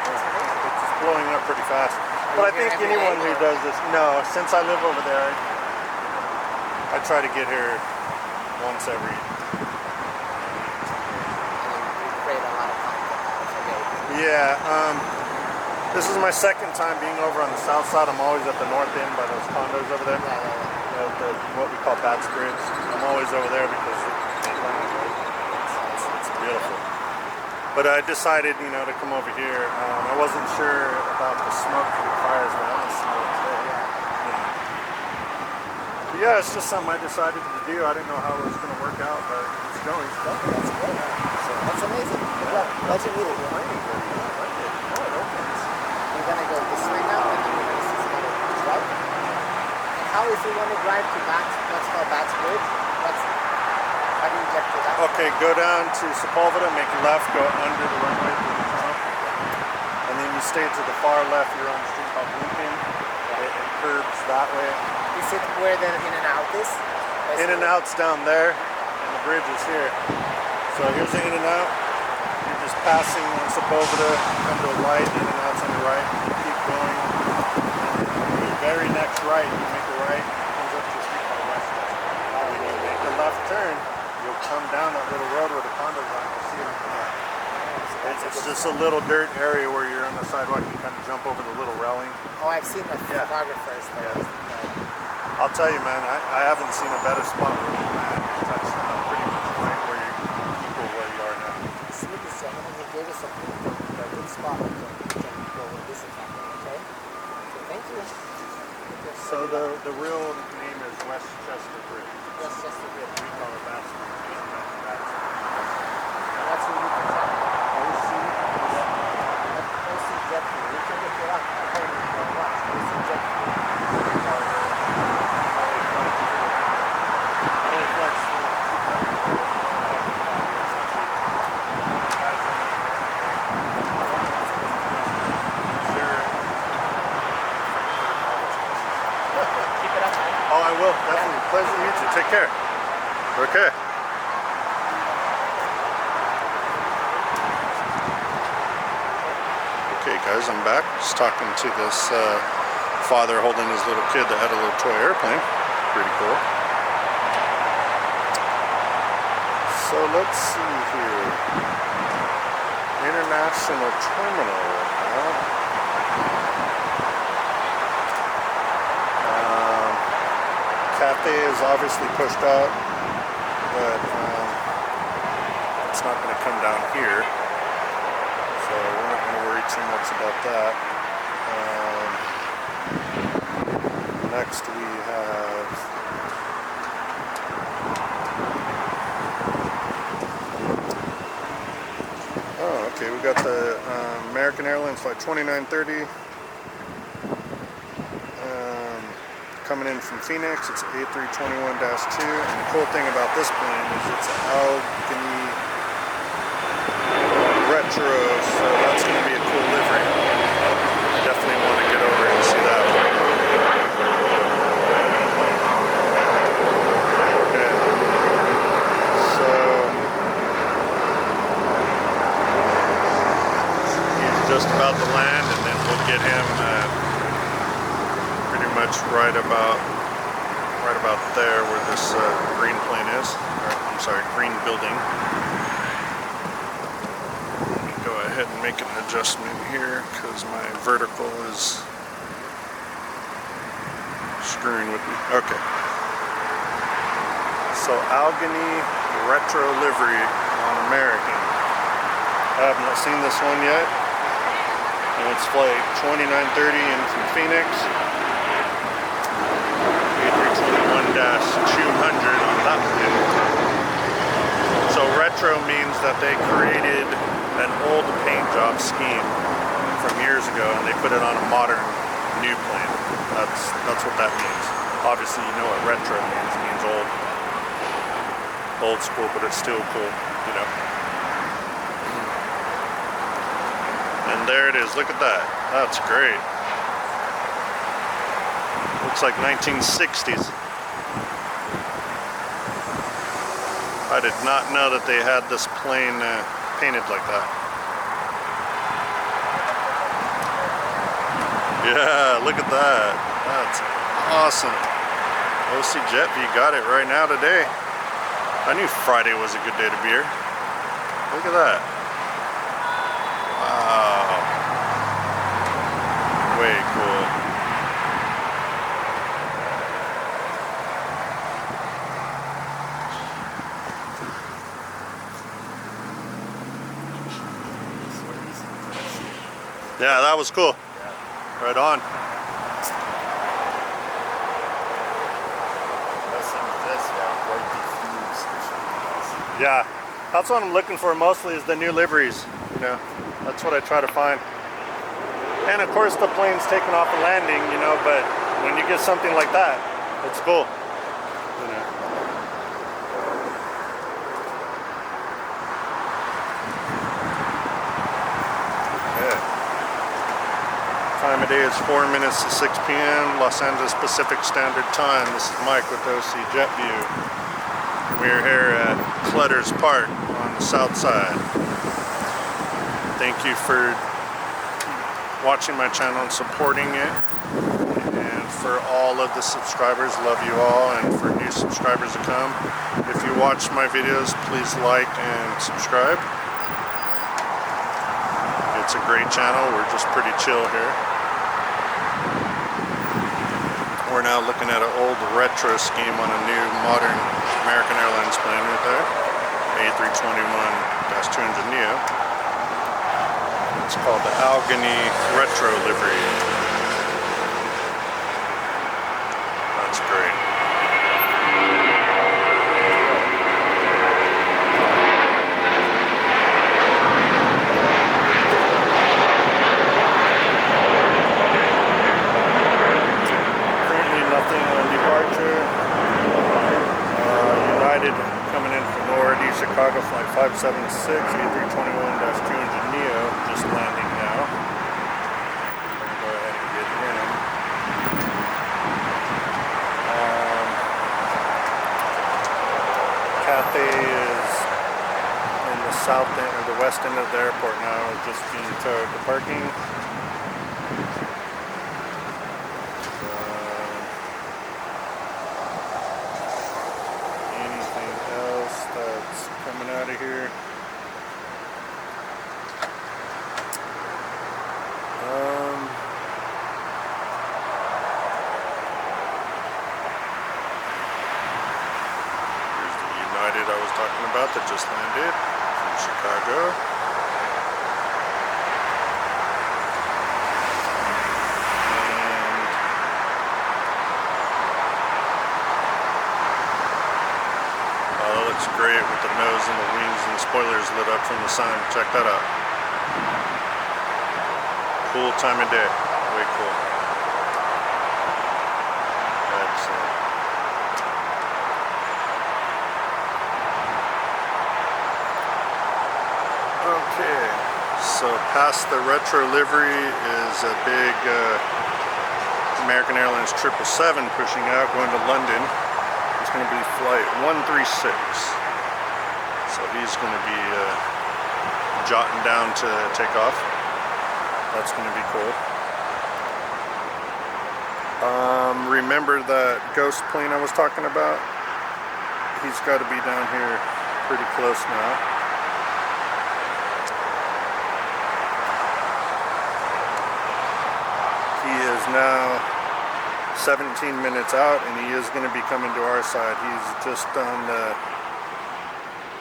It's blowing up pretty fast. But I think anyone who does this, no, since I live over there, I try to get here once every. Yeah, this is my second time being over on the south side. I'm always at the north end by those condos over there. You know, what we call Bats Bridge. I'm always over there because it's beautiful. But I decided, to come over here. I wasn't sure about the smoke from the fires, but I don't smell it today. But yeah, it's just something I decided to do. I didn't know how it was going to work out, but it's going. That's good. So that's amazing. Yeah. Glad you meet it. You're going to go this way now, and then you're going to see some other things, right? And how if you want to drive to what's called Bats Bridge? How do you get to that? Okay, go down to Sepulveda, make a left, go under the runway through the tunnel. And then you stay to the far left, you're on a street called Lincoln. It curves that way. Is it where the in and out is? In and out's down there, and the bridge is here. So here's the in and out. You're just passing on Sepulveda, come to a light, in and out's on the right. You keep going. And the very next right, you make a right, it comes up to a street called West. When you make a left turn, you'll come down that little road where the condos are. You'll see them from there. It's just a little dirt area where you're on the sidewalk. You kind of jump over the little railing. Oh, I've seen the photographers. I'll tell you, man, I haven't seen a better spot where you touch pretty much right where you equal where you are now. See this gentleman, he gave us a good spot to go and visit that one, okay? So thank you. So the real name is Westchester Bridge. Westchester Bridge. We call it Bass Bridge. That's what you can tell. OC Jet Fuel. We can look it up. I don't know what. OC Jet Fuel. Okay. Okay guys, I'm back. Just talking to this father holding his little kid that had a little toy airplane. Pretty cool. So let's see here. International Terminal. Cafe is obviously pushed out, but it's not going to come down here. So we're not going to worry too much about that. Next we have okay, we got the American Airlines flight 2930 coming in from Phoenix. It's A321-2, and the cool thing about this plane is it's an Allegheny Retro, so that's going to be a cool livery. Definitely want to get over and see that one. Okay. So he's just about to land, and then we'll get him pretty much right about there where this green plane is. Or, I'm sorry, green building. Go ahead and make an adjustment here because my vertical is screwing with me. Okay. So Allegheny Retro Livery on American. I have not seen this one yet. And it's flight 2930 in from Phoenix. A321-200 on that plane. So retro means that they created an old paint job scheme from years ago and they put it on a modern new plane. That's what that means. Obviously you know what retro means. It means old school, but it's still cool, you know. And there it is, look at that. That's great. Looks like 1960s. I did not know that they had this plane painted like that. Yeah, look at that. That's awesome. OC JetView got it right now today. I knew Friday was a good day to be here. Look at that. Wow. Way cool. Yeah, that was cool. Yeah. Right on. Yeah, that's what I'm looking for mostly is the new liveries. You know, that's what I try to find. And of course the plane's taking off and landing, you know, but when you get something like that, it's cool. You know. Time of day is 4 minutes to 6 p.m. Los Angeles Pacific Standard Time. This is Mike with OC JetView. We're here at Clutters Park on the south side. Thank you for watching my channel and supporting it. And for all of the subscribers, love you all. And for new subscribers to come, if you watch my videos, please like and subscribe. It's a great channel. We're just pretty chill here. We're now looking at an old retro scheme on a new modern American Airlines plane right there. A321-200neo. It's called the Allegheny Retro Livery. That's great. Chicago flight 576, A321-200neo, just landing now. I'm going to go ahead and get in. Cathay is in the south end or the west end of the airport now, just being towed to parking. Anything else that's coming out of here? I was talking about that just landed from Chicago. And it looks great with the nose and the wings and spoilers lit up from the sun. Check that out. Cool time of day. Way cool. Excellent. Okay, so past the Retro Livery is a big American Airlines 777 pushing out, going to London. It's going to be flight 136. So he's going to be jotting down to take off. That's going to be cool. Remember that ghost plane I was talking about? He's got to be down here pretty close now. He is now 17 minutes out, and he is going to be coming to our side. He's just on the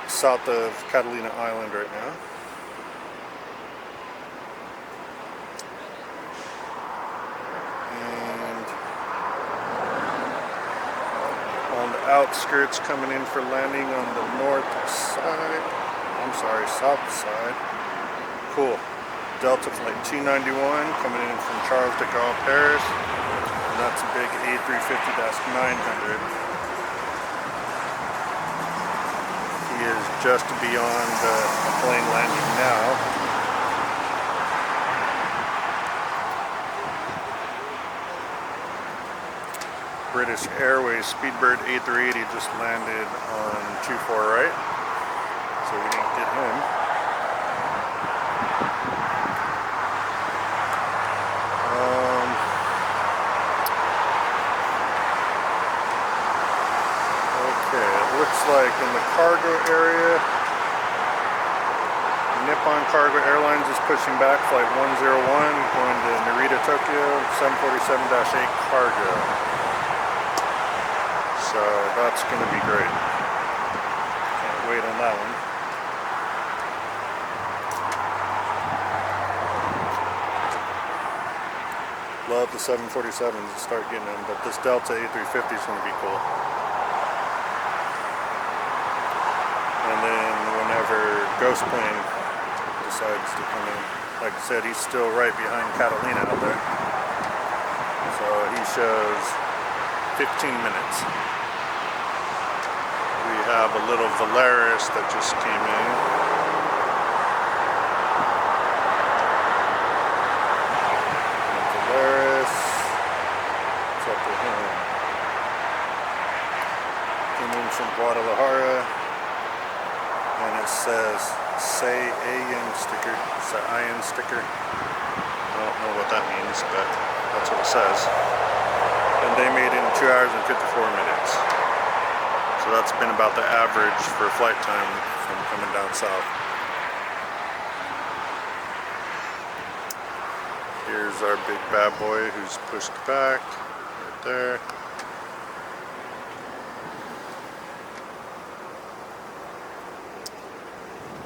south of Catalina Island right now. And on the outskirts, coming in for landing on the south side. Cool. Delta flight 291 coming in from Charles de Gaulle, Paris. And that's a big A350-900. He is just beyond the plane landing now. British Airways Speedbird A380 just landed on 24 right. So we didn't get him. Looks like in the cargo area, Nippon Cargo Airlines is pushing back flight 101 going to Narita, Tokyo, 747-8 cargo. So that's going to be great. Can't wait on that one. Love the 747s to start getting them, but this Delta A350 is going to be cool. And then whenever Ghost Plane decides to come in, like I said, he's still right behind Catalina out there. So he shows 15 minutes. We have a little Valeris that just came in. And Valeris, what's up with him? Came in from Guadalajara. And it says "Say AN sticker." It's an IN sticker. I don't know what that means, but that's what it says. And they made it in 2 hours and 54 minutes. So that's been about the average for flight time from coming down south. Here's our big bad boy who's pushed back right there.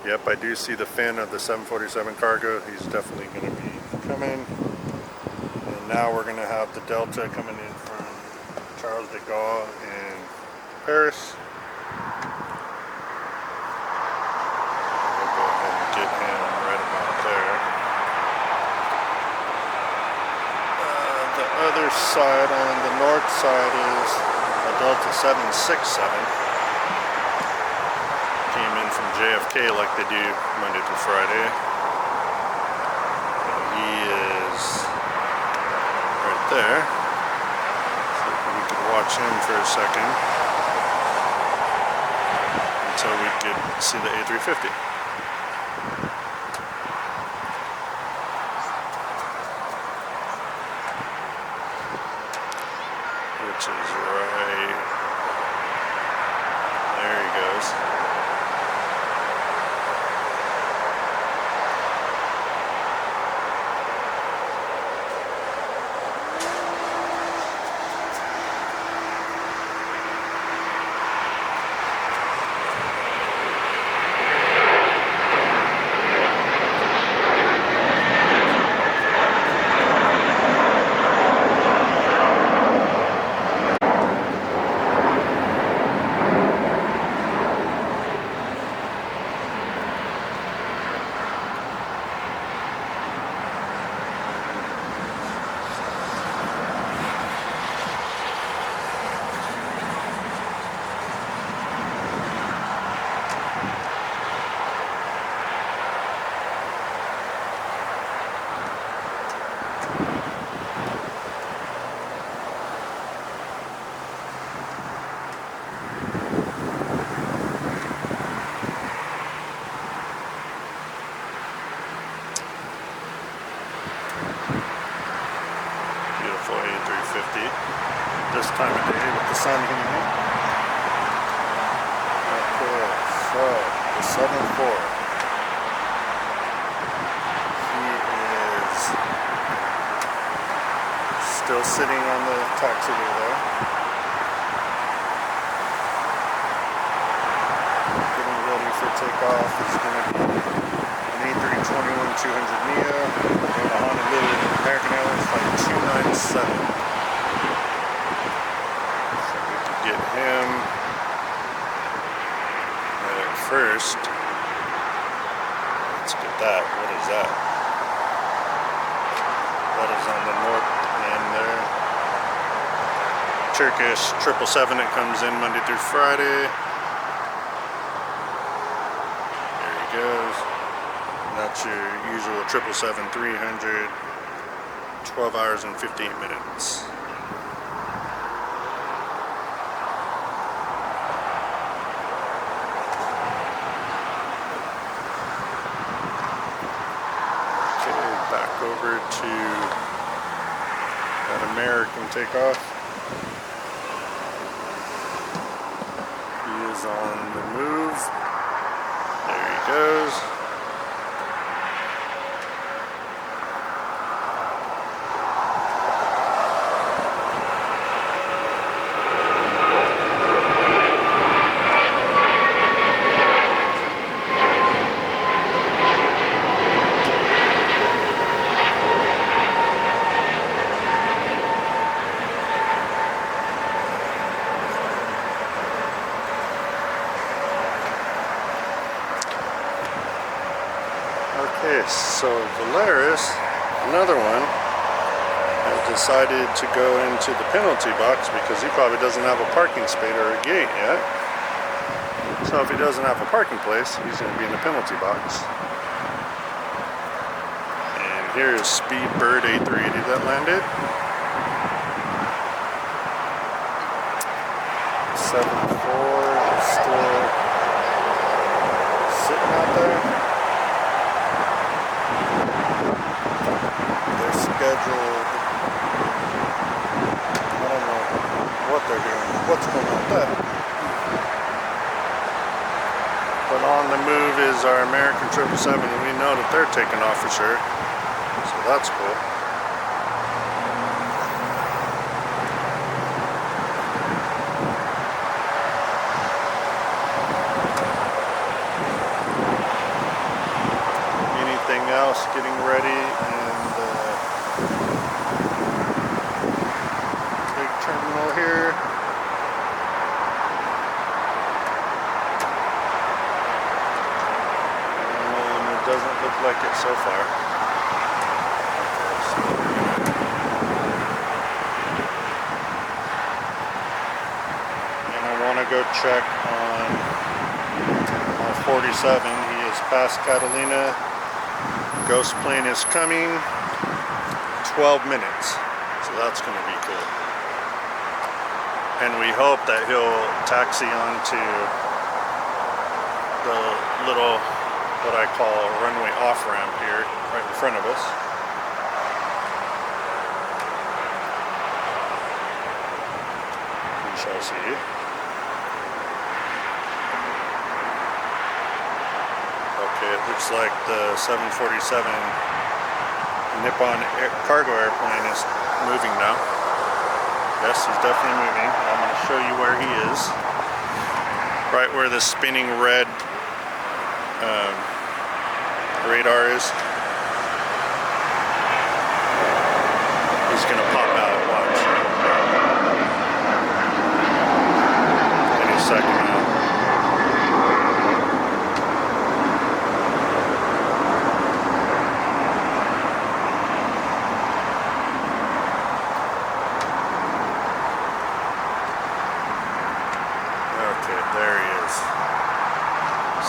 Yep, I do see the fin of the 747 cargo. He's definitely going to be coming. And now we're going to have the Delta coming in from Charles de Gaulle in Paris. We'll go ahead and get him right about there. The other side, on the north side, is a Delta 767. Came in from JFK like they do Monday through Friday. And he is right there. So we could watch him for a second. until we could see the A350. Which is right there. He goes. This time of day with the sun hitting it. Okay, so the 7-4. He is still sitting on the taxiway there. Getting ready for takeoff. It's going to be an A321-200 Neo and a Honolulu American Airlines flight 297. Get him right at first. Let's get that. What is that? That is on the north end there. Turkish 777 that comes in Monday through Friday. There he goes. And that's your usual 777-300. 12 hours and 58 minutes. Over to that American takeoff. He is on the move. There he goes. Okay, so Valeris, another one, has decided to go into the penalty box because he probably doesn't have a parking space or a gate yet. So if he doesn't have a parking place, he's going to be in the penalty box. And here is Speed Bird A380 that landed. 7-4, still sitting out there. They're scheduled. I don't know what they're doing. What's going on with that? But on the move is our American 777, and we know that they're taking off for sure. So that's cool. Anything else getting ready in the big terminal here. And it doesn't look like it so far. And I want to go check on our 47. He is past Catalina. Ghost plane is coming. 12 minutes. So that's going to be cool. And we hope that he'll taxi onto the little, what I call runway off ramp here, right in front of us. We shall see. Okay, it looks like the 747 Nippon cargo airplane is moving now. Yes, he's definitely moving. I'm going to show you where he is. Right where the spinning red radar is. He's going to pop out, watch. Any second now. There he is.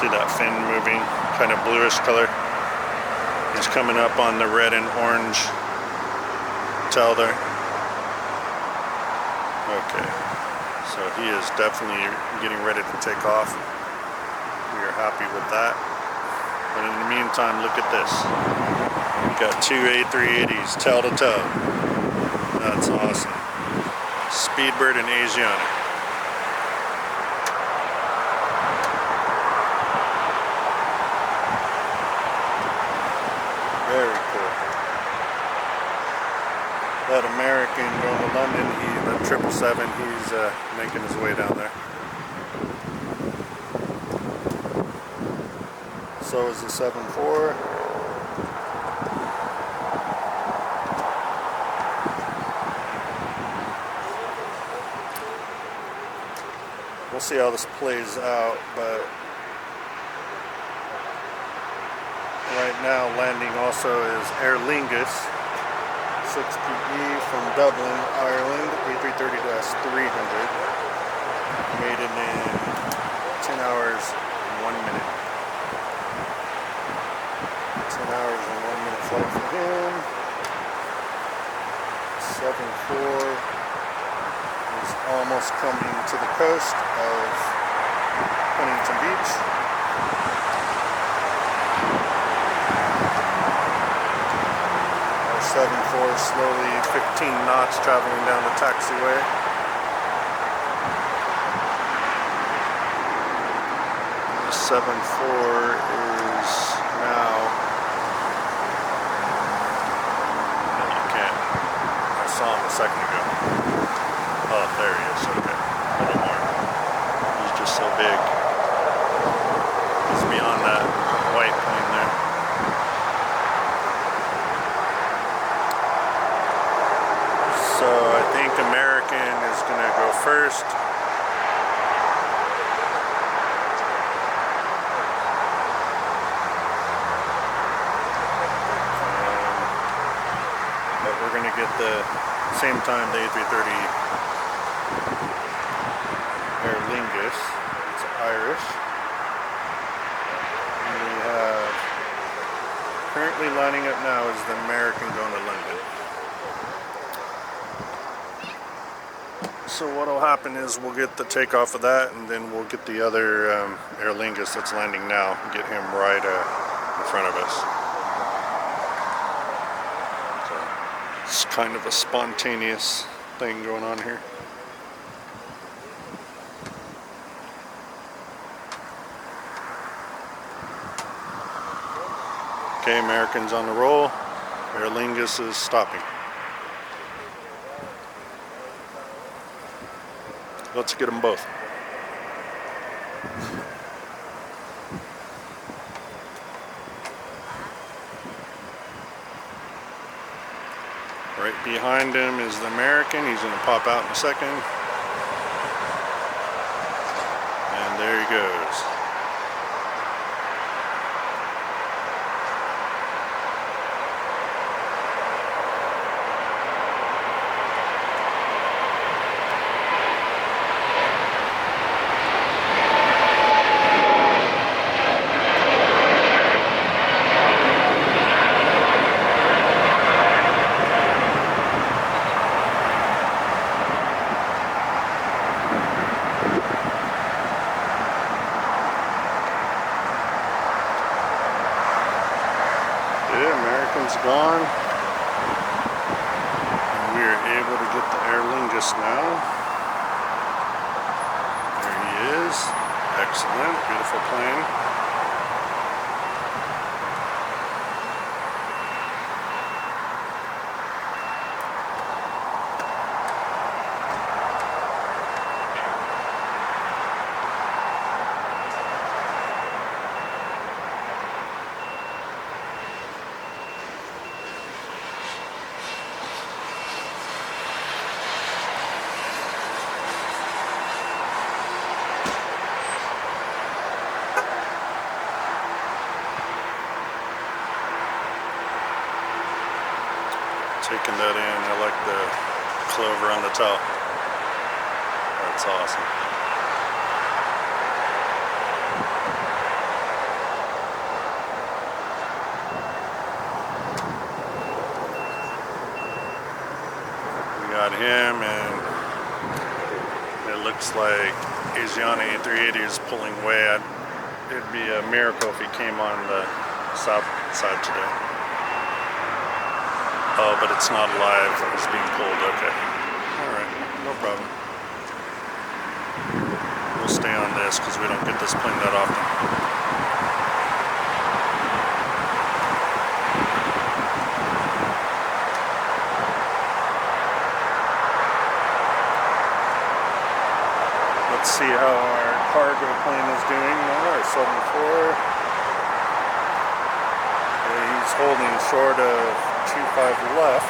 See that fin moving, kind of bluish color. He's coming up on the red and orange tail there. Okay, so he is definitely getting ready to take off. We are happy with that. But in the meantime, look at this. We got two A380s tail to toe. That's awesome. Speedbird and Asiana. Very cool. That American going to London, the 777, he's making his way down there. So is the 74. We'll see how this plays out, but right now landing also is Aer Lingus 6PE from Dublin, Ireland, A330-300. Made it in 10 hours and 1 minute. 10 hours and 1 minute flight for him. 74 is almost coming to the coast of Huntington Beach. Our 74 slowly 15 knots traveling down the taxiway. The 74 is now, you can't, I saw him a second ago. Oh, there he is, okay, a little more. He's just so big. He's beyond that white plane there. So I think American is going to go first. But we're going to get the same time the A330 Aer Lingus. It's Irish. And we have currently lining up now is the American going to London. So what will happen is we'll get the takeoff of that, and then we'll get the other Aer Lingus that's landing now, get him right in front of us. So it's kind of a spontaneous thing going on here. Okay, American's on the roll. Aer Lingus is stopping. Let's get them both. Right behind him is the American. He's going to pop out in a second. And there he goes. one's gone. And we are able to get the airling just now. There he is. Excellent. Beautiful plane. Taking that in, I like the clover on the top. That's awesome. We got him, and it looks like Asiana A380 is pulling away. It'd be a miracle if he came on the south side today. Oh, but it's not live. It's being pulled. Okay. Alright. No problem. We'll stay on this because we don't get this plane that often. Let's see how our cargo plane is doing now. Our 74. Yeah, he's holding short of 25 left.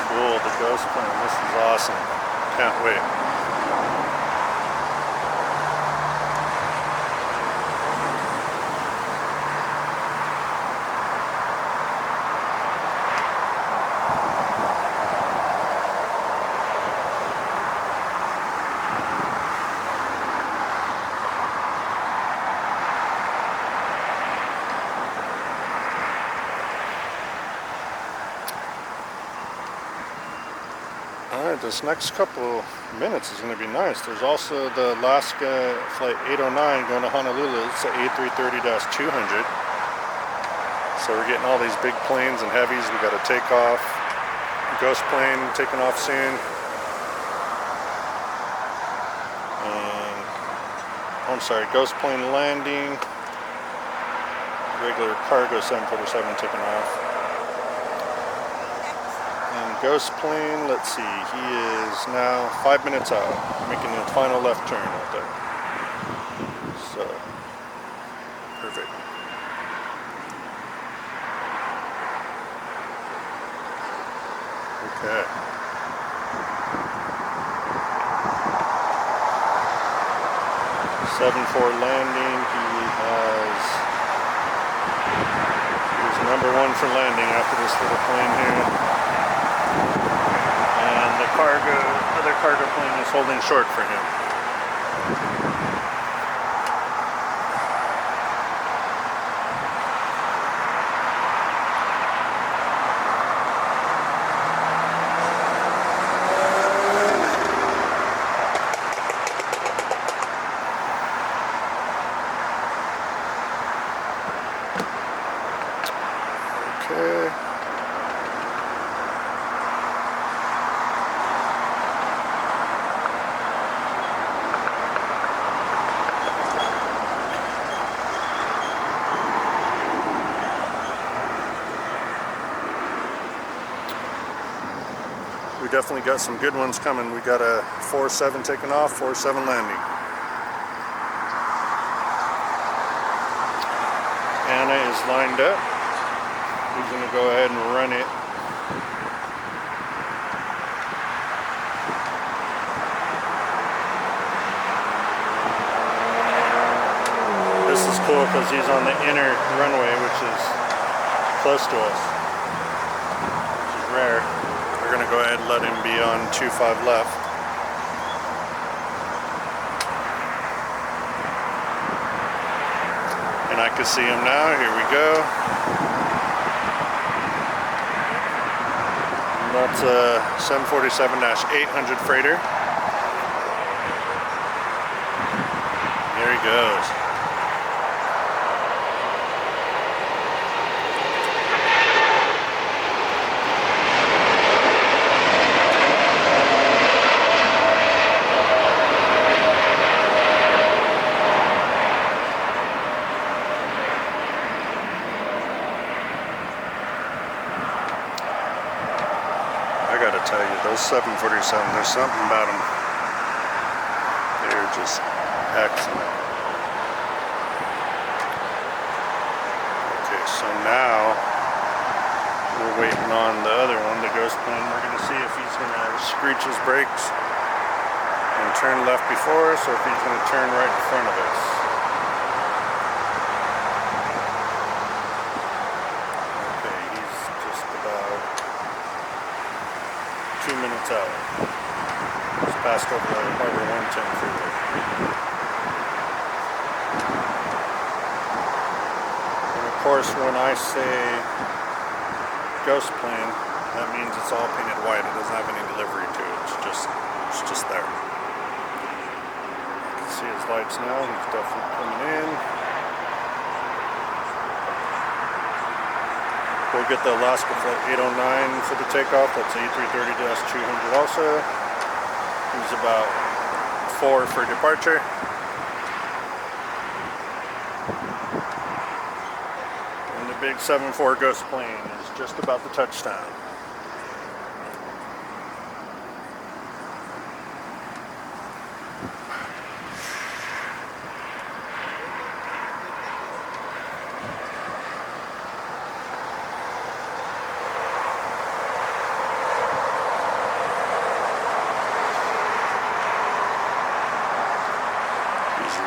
Cool, the ghost plane. This is awesome. Can't wait. Alright, this next couple minutes is going to be nice. There's also the Alaska Flight 809 going to Honolulu. It's the A330-200. So we're getting all these big planes and heavies. We got to take off. Ghost plane taking off soon. I'm sorry, ghost plane landing. Regular cargo 747 taking off. Ghost plane, let's see, he is now 5 minutes out, making the final left turn out there. So, perfect. Okay. (7-4) landing, he's #1 for landing after this little plane here. And the other cargo plane is holding short for him. Okay. We definitely got some good ones coming. We got a 4-7 taking off, 4-7 landing. Anna is lined up. He's going to go ahead and run it. This is cool because he's on the inner runway, which is close to us, which is rare. We're going to go ahead and let him be on 25 left. And I can see him now. Here we go. That's a 747-800 freighter. There he goes. I gotta tell you, those 747, there's something about them. They're just excellent. Okay, so now we're waiting on the other one, the ghost plane. We're gonna see if he's gonna screech his brakes and turn left before us, or if he's gonna turn right in front of us. Okay, he's just about 2 minutes out. Just passed over the Harbor 110 freeway. And of course, when I say ghost plane, that means it's all painted white. It doesn't have any delivery to it. It's just there. You can see his lights now. He's definitely coming in. We'll get the Alaska Flight 809 for the takeoff. That's A330-200 also. He's about 4 for departure. And the big 7-4 ghost plane is just about to touch down.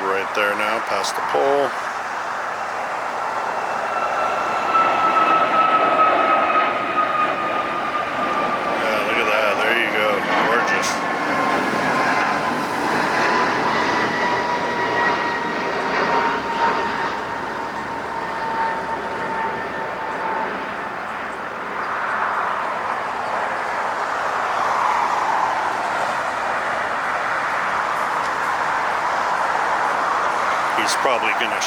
Right there now, past the pole. Yeah, look at that. There you go. Gorgeous. He's probably gonna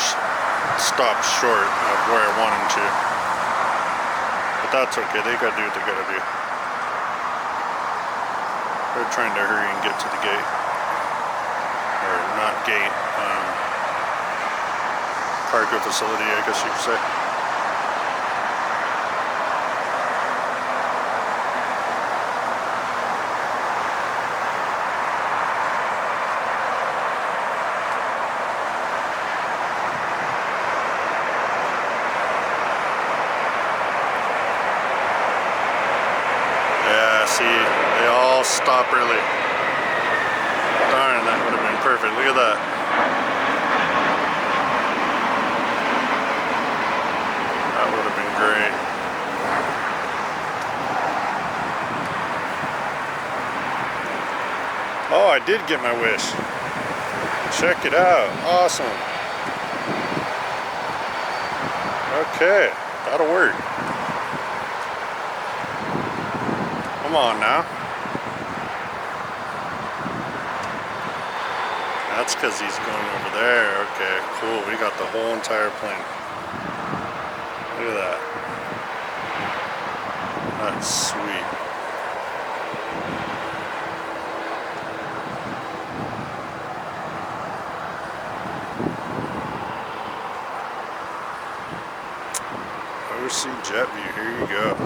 stop short of where I want him to, but that's okay. They gotta do what they gotta do. They're trying to hurry and get to the gate, or not gate, cargo facility, I guess you could say. See, they all stop early. Darn, that would have been perfect. Look at that. That would have been great. Oh, I did get my wish. Check it out. Awesome. Okay, that'll work. Come on now. That's because he's going over there. Okay, cool. We got the whole entire plane. Look at that. That's sweet. OC Jet View, here you go.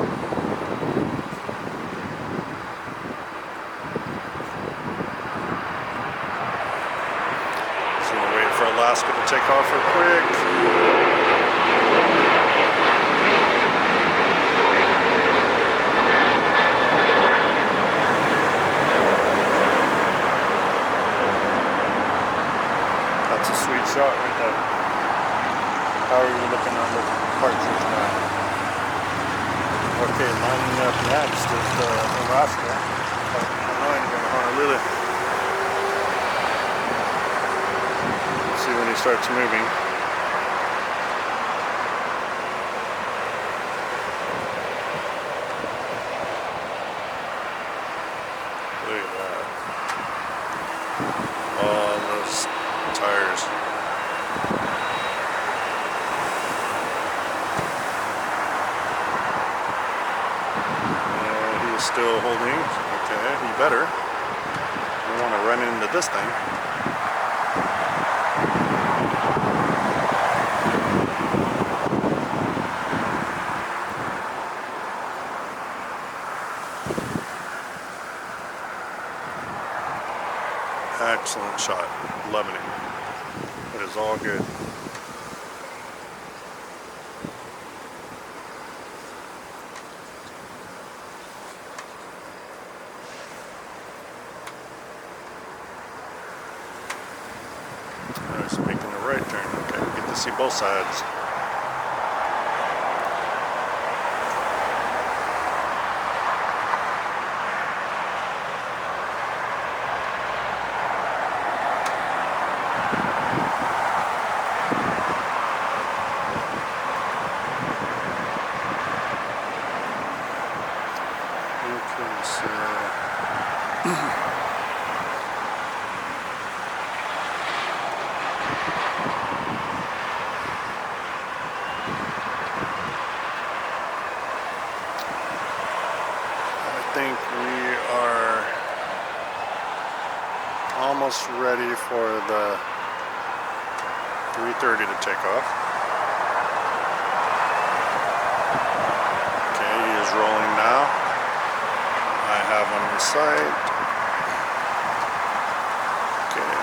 Alaska to take off real quick. That's a sweet shot right there. How are you looking on the departures now? Okay, lining up next is Alaska. Flight 9 going to Honolulu. See when he starts moving. still holding. Okay, you better. You want to run into this thing. Excellent shot. Loving it. It is all good. Alright, so making the right turn. Okay, we get to see both sides. I think we are almost ready for the 3:30 to take off. Okay, he is rolling now. I have him in sight. Okay.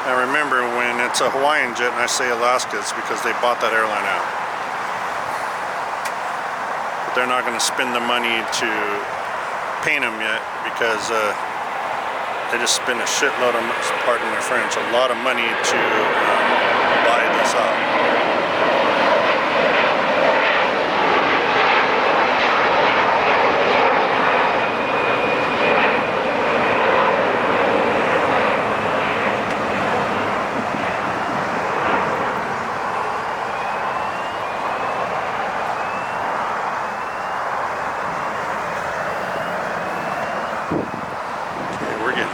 Now remember, when it's a Hawaiian jet and I say Alaska, it's because they bought that airline out. They're not going to spend the money to paint them yet because they just spend a shitload of, pardon my French, a lot of money to buy this out.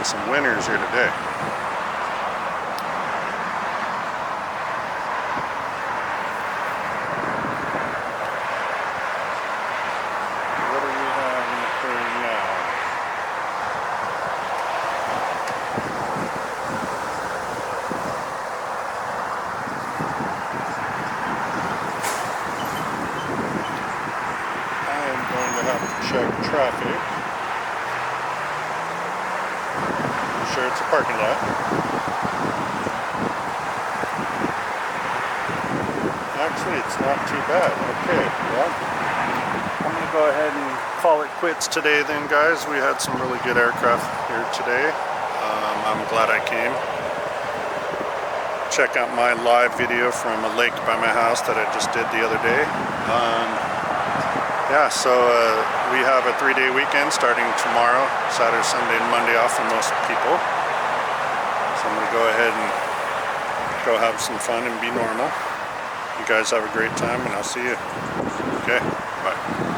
Some winners here today. What do we have in the clearing now? I am going to have to check traffic. Sure, it's a parking lot. Actually, it's not too bad. Okay, well, I'm going to go ahead and call it quits today then, guys. We had some really good aircraft here today. I'm glad I came. Check out my live video from a lake by my house that I just did the other day. Yeah, so we have a 3-day weekend starting tomorrow, Saturday, Sunday, and Monday off for most people. So I'm going to go ahead and go have some fun and be normal. You guys have a great time, and I'll see you. Okay, bye.